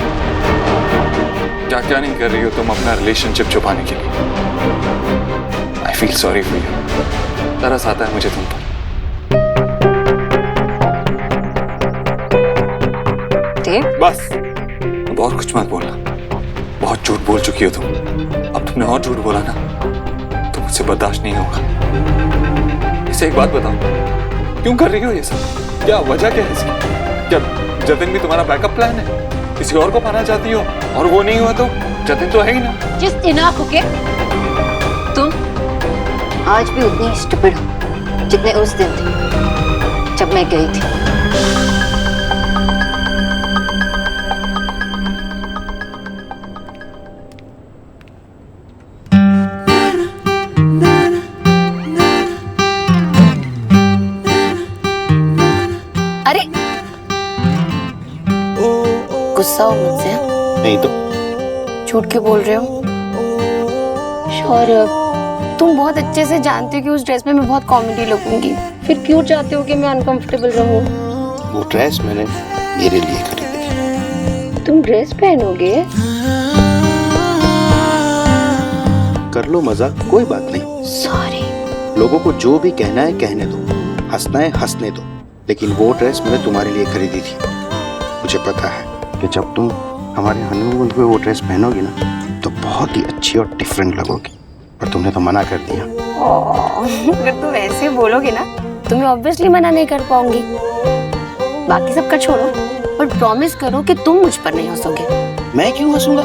A: क्या क्या नहीं कर रही हो तुम अपना रिलेशनशिप छुपाने के लिए। I feel sorry for you. तरस आता है मुझे तुम पर। बस बहुत कुछ मत बोलना, बहुत झूठ बोल चुकी हो तुम। अब तुमने और झूठ बोला ना तो मुझसे बर्दाश्त नहीं होगा। इसे एक बात बताओ, क्यों कर रही हो ये सब? क्या वजह क्या है इसकी? क्या जतिन भी तुम्हारा बैकअप प्लान है? किसी और को पाना चाहती हो और वो नहीं हुआ तो जतिन तो है ही ना।
J: Just enough, okay? तुम
B: आज भी उतनी स्टूपिड हो जितने उस दिन थे जब मैं गई थी।
G: अरे
H: गुस्सा हो मुझसे?
M: नहीं तो
H: झूठ क्यों बोल रहे हो? सौरभ, तुम बहुत अच्छे से जानते हो कि उस ड्रेस में मैं बहुत कॉमेडी लगूंगी, फिर क्यों चाहते हो कि मैं अनकंफर्टेबल रहूं?
M: वो ड्रेस मैंने मेरे लिए खरीदी थी।
H: तुम ड्रेस पहनोगे?
M: कर लो मजाक, कोई बात नहीं।
H: सॉरी।
M: लोगों को जो भी कहना है कहने दो, हंसना है हंसने दो, लेकिन वो ड्रेस मैंने तुम्हारे लिए खरीदी थी। मुझे पता है कि जब तुम हमारे हनीमून पे वो ड्रेस पहनोगी ना तो बहुत ही अच्छी और डिफरेंट लगोगी। पर तुमने तो मना कर दिया।
H: अगर तुम ऐसे बोलोगे ना तो मैं ऑब्वियसली मना नहीं कर पाऊंगी। बाकी सबका छोड़ो और प्रॉमिस करो कि तुम मुझ पर नहीं हंसोगे।
M: मैं क्यों हंसूंगा?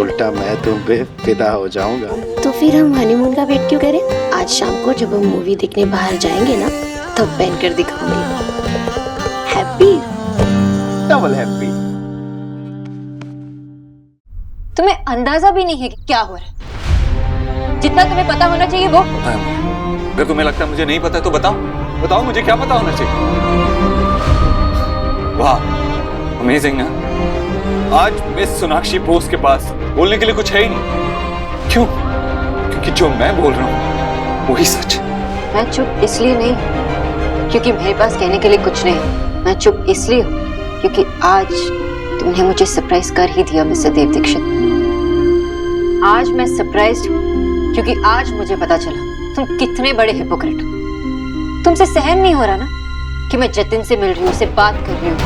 M: उल्टा मैं तुम पे फिदा हो जाऊंगा।
H: तो फिर हम हनीमून का वेट क्यों करें? आज शाम को जब हम मूवी देखने बाहर जाएंगे ना तब पहन कर दिखाऊंगी। Happy,
M: double happy.
J: तुम्हें अंदाजा भी नहीं है कि क्या हो रहा है। जितना तुम्हें पता होना चाहिए वो
A: पता है मुझे। अगर तुम्हें लगता है मुझे नहीं पता है तो बताओ मुझे क्या पता होना चाहिए। वाह, अमेजिंग ना। आज मिस सोनाक्षी बोस के पास बोलने के लिए कुछ है ही नहीं। क्यों? क्योंकि जो मैं बोल रहा हूँ वही सच।
B: मैं चुप इसलिए नहीं क्योंकि मेरे पास कहने के लिए कुछ नहीं। मैं चुप इसलिए हूँ क्योंकि आज तुमने मुझे सरप्राइज कर ही दिया मिस्टर देव दीक्षित। आज मैं सरप्राइज्ड हूँ क्योंकि आज मुझे पता चला तुम कितने बड़े हिपोक्रेट हो। तुमसे सहन नहीं हो रहा ना कि मैं जतिन से मिल रही हूँ, उससे बात कर रही हूँ,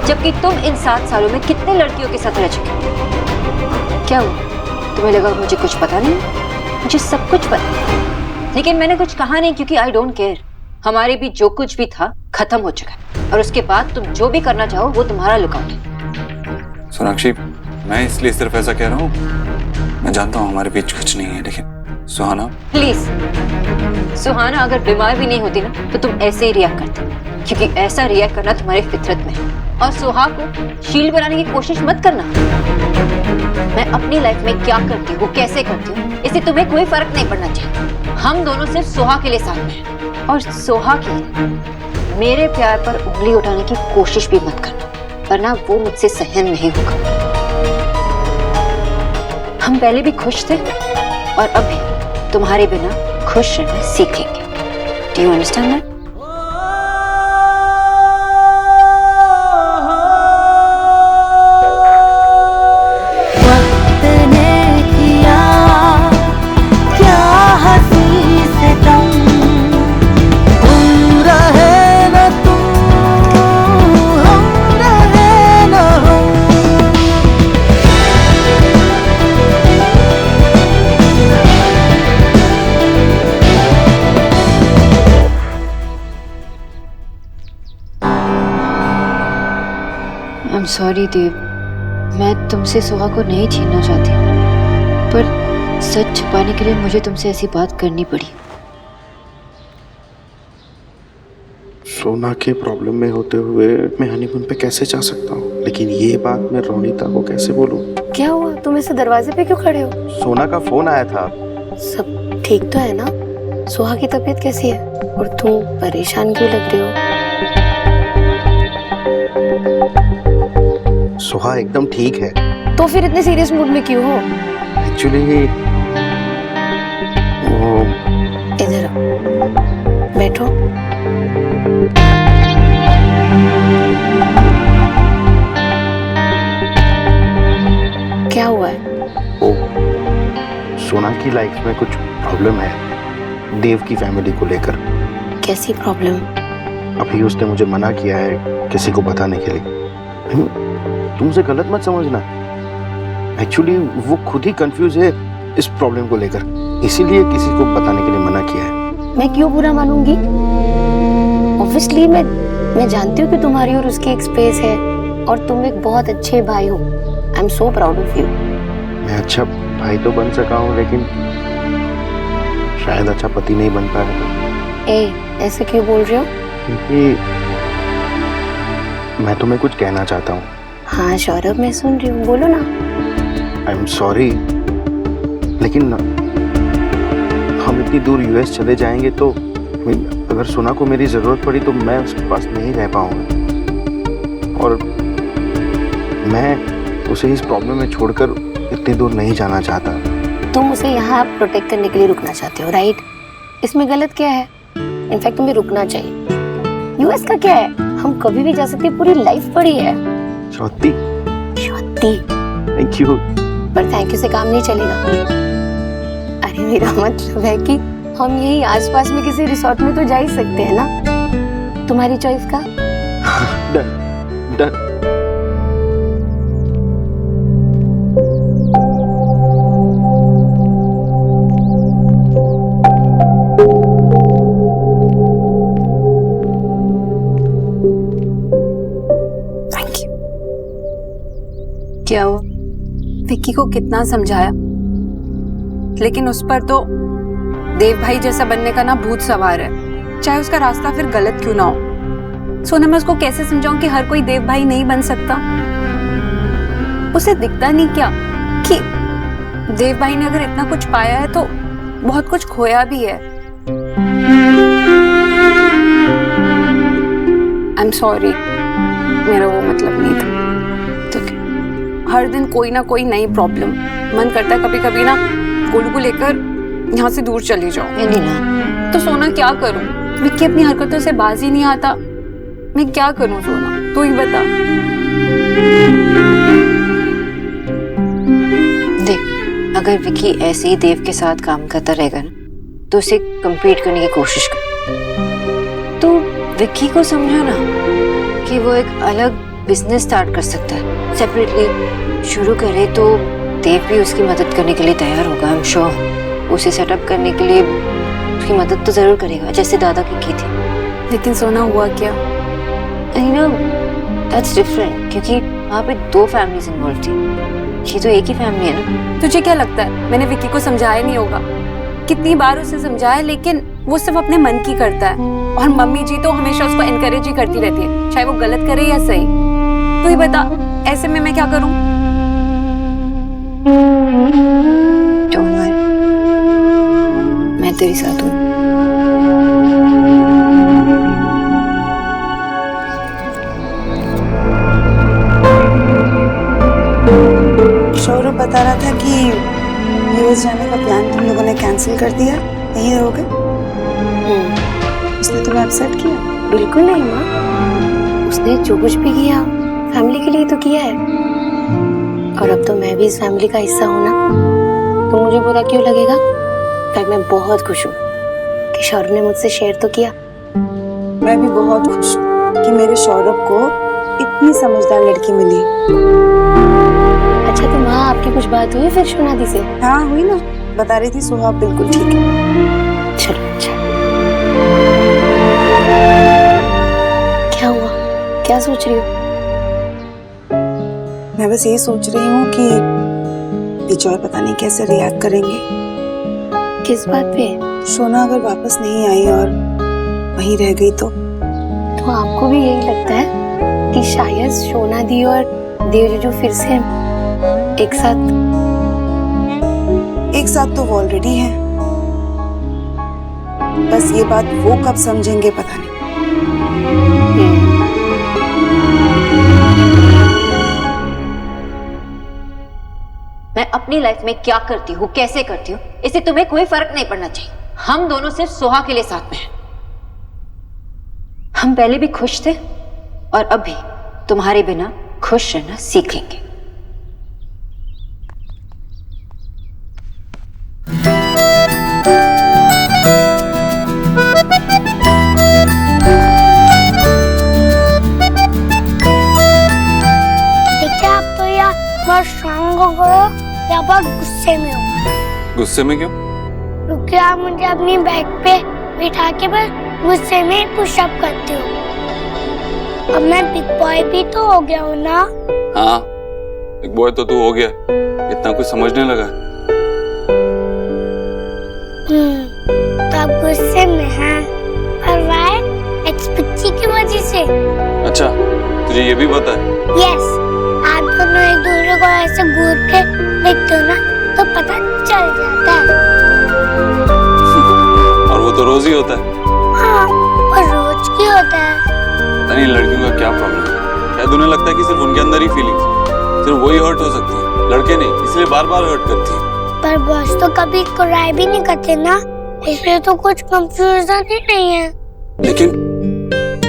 B: जबकि तुम इन 7 सालों में कितने लड़कियों के साथ रह चुके हो। क्या हुआ? तुम्हें लगा मुझे कुछ पता नहीं? मुझे सब कुछ पता है, लेकिन मैंने कुछ कहा नहीं क्योंकि आई डोंट केयर। हमारे बीच जो कुछ भी था खत्म हो चुका है और उसके बाद तुम जो भी करना चाहो वो तुम्हारा लुकआउट है।
A: सोनाक्षी, मैं इसलिए सिर्फ ऐसा कह रहा हूँ, मैं जानता हूँ हमारे बीच कुछ नहीं है, लेकिन सुहाना
B: प्लीज, सुहाना अगर बीमार भी नहीं होती ना तो तुम ऐसे ही रिएक्ट करती, क्योंकि ऐसा रिएक्ट करना तुम्हारी फितरत में है। और सुहा को शील्ड बनाने की कोशिश मत करना। मैं अपनी लाइफ में क्या करती हूँ, कैसे करती हूँ, इससे तुम्हें कोई फर्क नहीं पड़ना चाहिए। हम दोनों सिर्फ सुहा के लिए साथ में हैं और सुहा के लिए मेरे प्यार पर उंगली उठाने की कोशिश भी मत करना, वरना वो मुझसे सहन नहीं होगा। हम पहले भी खुश थे और अभी तुम्हारे बिना खुश रहना सीख लेंगे। Do you understand that? I am sorry Dev, मैं तुमसे सुहा को नहीं छीनना चाहती, पर सच छुपाने के लिए मुझे तुमसे ऐसी बात करनी पड़ी।
M: सोना के प्रॉब्लम में होते हुए मैं हनीमून पे कैसे जा सकता हूँ? लेकिन ये बात मैं रोनिता को कैसे बोलूँ?
H: क्या हुआ? तुम ऐसे दरवाजे पे क्यों खड़े हो?
M: सोना का फोन आया था।
H: सब ठीक तो है ना? सुहा की तबीयत कैसी है? और तुम परेशान क्यों लग रहे हो?
M: सुहा एकदम ठीक है।
H: तो फिर इतने सीरियस मूड में क्यों हो?
M: एक्चुअली वो
H: इधर बैठो। क्या हुआ है?
M: ओ, सोना की लाइफ में कुछ प्रॉब्लम है देव की फैमिली को लेकर।
H: कैसी प्रॉब्लम?
M: अभी उसने मुझे मना किया है किसी को बताने के लिए। तुमसे गलत मत समझना, एक्चुअली वो खुद ही कंफ्यूज है इस प्रॉब्लम को लेकर, इसीलिए किसी को बताने के लिए मना किया है।
H: मैं क्यों बुरा मानूंगी? ऑब्वियसली मैं जानती हूँ कि तुम्हारी और उसकी एक स्पेस है और तुम एक बहुत अच्छे भाई हो। I am so proud of you.
M: मैं अच्छा भाई तो बन सका हूँ, लेकिन शायद अच्छा पति नहीं बन पाया।
H: ए, ऐसे क्यों बोल रहे हो?
M: क्योंकि मैं तुम्हें कुछ कहना चाहता हूँ।
H: हाँ सौरभ, मैं सुन रही हूँ, बोलो ना।
M: आई एम सॉरी, लेकिन हम इतनी दूर यूएस चले जाएंगे तो अगर सोना को मेरी जरूरत पड़ी तो मैं उसके पास नहीं रह पाऊंगा, और मैं उसे इस प्रॉब्लम में छोड़कर इतनी दूर नहीं जाना चाहता।
H: तुम उसे यहाँ प्रोटेक्ट करने के लिए रुकना चाहते हो, राइट? इसमें गलत क्या है? इनफैक्ट तुम्हें रुकना चाहिए। यूएस का क्या है, हम कभी भी जा सकते, पूरी लाइफ पड़ी है।
M: श्रुति, थैंक यू।
H: पर थैंक यू से काम नहीं चलेगा। अरे मेरा मतलब है कि हम यही आसपास में किसी रिसोर्ट में तो जा ही सकते हैं ना। तुम्हारी चॉइस का?
M: डन।
G: विक्की को कितना समझाया, लेकिन उस पर तो देव भाई जैसा बनने का ना भूत सवार है, चाहे उसका रास्ता फिर गलत क्यों ना हो। सोना, मैं उसको कैसे समझाऊं कि हर कोई देव भाई नहीं बन सकता? उसे दिखता नहीं क्या कि देव भाई ने अगर इतना कुछ पाया है तो बहुत कुछ खोया भी है। आई एम सॉरी, मेरा वो मतलब नहीं था। तो हर दिन कोई ना कोई नई प्रॉब्लम, मन करता है कभी कभी ना गोलू को लेकर यहाँ से दूर चली जाओ।
B: ना
G: तो सोना क्या करूं? विक्की अपनी हरकतों से बाज ही नहीं आता, मैं क्या करूं सोना, तू ही बता।
B: देख, अगर विक्की ऐसे ही देव के साथ काम करता रहेगा ना तो उसे कम्पीट करने की कोशिश कर। तो विक्की को समझो ना कि वो एक अलग बिजनेस स्टार्ट कर सकता है, सेपरेटली शुरू करे तो देव भी उसकी मदद करने के लिए तैयार होगा। आई एम श्योर उसे सेटअप करने के लिए उसकी मदद तो जरूर करेगा, जैसे दादा की थी।
G: लेकिन सोना हुआ क्या?
B: यू नो दैट्स डिफरेंट, क्योंकि वहाँ पे दो फैमिलीज इन्वॉल्व थी, ये तो एक ही फैमिली है ना।
G: तुझे क्या लगता है मैंने विक्की को समझाया नहीं होगा? कितनी बार उसे समझाया, लेकिन वो सिर्फ अपने मन की करता है। और मम्मी जी तो हमेशा उसको एनकरेज ही करती रहती है, चाहे वो गलत करे या सही। तू ही बता, ऐसे में मैं क्या करूं?
B: Don't worry, मैं तेरे साथ हूँ।
F: शौरभ बता रहा था कि यूएस जाने का प्लान तुम लोगों ने कैंसिल कर दिया, यहीं रहोगे? उसने तुम्हें अपसेट किया?
H: बिल्कुल नहीं माँ, उसने जो कुछ भी किया फैमिली के लिए तो किया है, और अब तो मैं भी इस फैमिली का हिस्सा हूं ना, तो मुझे बुरा क्यों लगेगा? पर मैं बहुत खुश हूँ कि शौरभ ने मुझसे शेयर तो किया।
F: मैं भी बहुत खुश हूँ कि मेरे शौरभ को इतनी समझदार लड़की मिली।
H: अच्छा, तो माँ आपकी कुछ बात हुई फिर शोनादी से?
F: हाँ हुई ना, बता रही थी सुहा बिल्कुल ठीक है।
H: चलो अच्छा। क्या हुआ, क्या सोच रही हो?
F: मैं बस यही सोच रही हूँ कि विजय पता नहीं कैसे रिएक्ट करेंगे।
H: किस बात पे?
F: शोना अगर वापस नहीं आई और वहीं रह गई तो
H: आपको भी यही लगता है कि शायद शोना दी और देव जीजू फिर से एक साथ तो वो ऑलरेडी है, बस ये बात वो कब समझेंगे पता नहीं।
B: मैं अपनी लाइफ में क्या करती हूँ, कैसे करती हूँ, इससे तुम्हें कोई फर्क नहीं पड़ना चाहिए। हम दोनों सिर्फ सुहा के लिए साथ में हैं। हम पहले भी खुश थे और अभी तुम्हारे बिना खुश रहना सीख लेंगे।
C: देखिए, आप तो या बहुत स्ट्रांग हो गए हो या बहुत गुस्से में हो।
A: गुस्से में क्यों?
C: क्योंकि आप मुझे अपनी बैग पे बिठा के बस गुस्से में पुशअप करते हो। अब मैं बिग बॉय भी तो हो गया हूँ ना।
A: हाँ, बिग बॉय तो तू हो गया, इतना कुछ समझने लगा।
C: तो आप गुस्से में हैं, पर वाई? एक्सपेक्टी की वजह से।
A: अच्छा, तुझे ये भी पता है?
C: यस, आप दोनों एक दूसरे को ऐसे घूर के देखते हो ना तो पता चल जाता है।
A: और वो तो रोज ही होता है।
C: हाँ, वो रोज की होता है।
A: पता नहीं लड़कियों का क्या प्रॉब्लम है, शायद उन्हें लगता है कि सिर्फ उनके अंदर ही फीलिंग्स, सिर्फ वही हर्ट हो सकती है, लड़के नहीं, इसलिए बार बार हर्ट करती है।
C: पर बॉस तो कभी क्राई भी नहीं करते ना, इसलिए तो कुछ कंफ्यूजन ही नहीं है।
A: लेकिन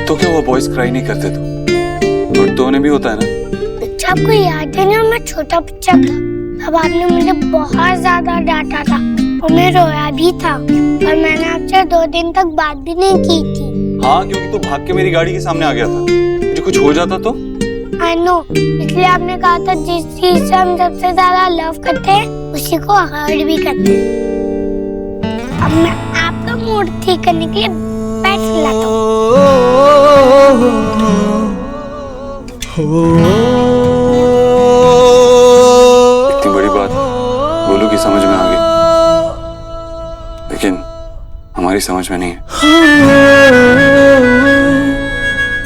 A: तो क्या वो बॉयज क्राई नहीं करते? तो हर्ट तो उन्हें भी होता है ना।
C: अच्छा, आपको याद है ना मैं छोटा बच्चा था, तब आपने मुझे बहुत ज्यादा डांटा था और मैं रोया भी था, और मैंने आपसे 2 दिन तक बात भी नहीं की थी।
A: हाँ, क्योंकि तू भाग के मेरी गाड़ी के सामने आ गया था, मुझे कुछ हो जाता तो।
C: I know, इसलिए आपने कहा था जिस चीज से हम सबसे ज्यादा लव करते हैं उसी को हर्ट भी करते हैं। अब मैं आपका मूड ठीक करने के लिए पेट खिलाता हूँ।
A: इतनी बड़ी
E: तुम्हारी समझ में नहीं है।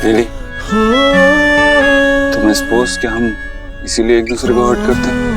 E: रीली, तुम सपोज कि हम इसीलिए एक दूसरे को हर्ट करते हैं?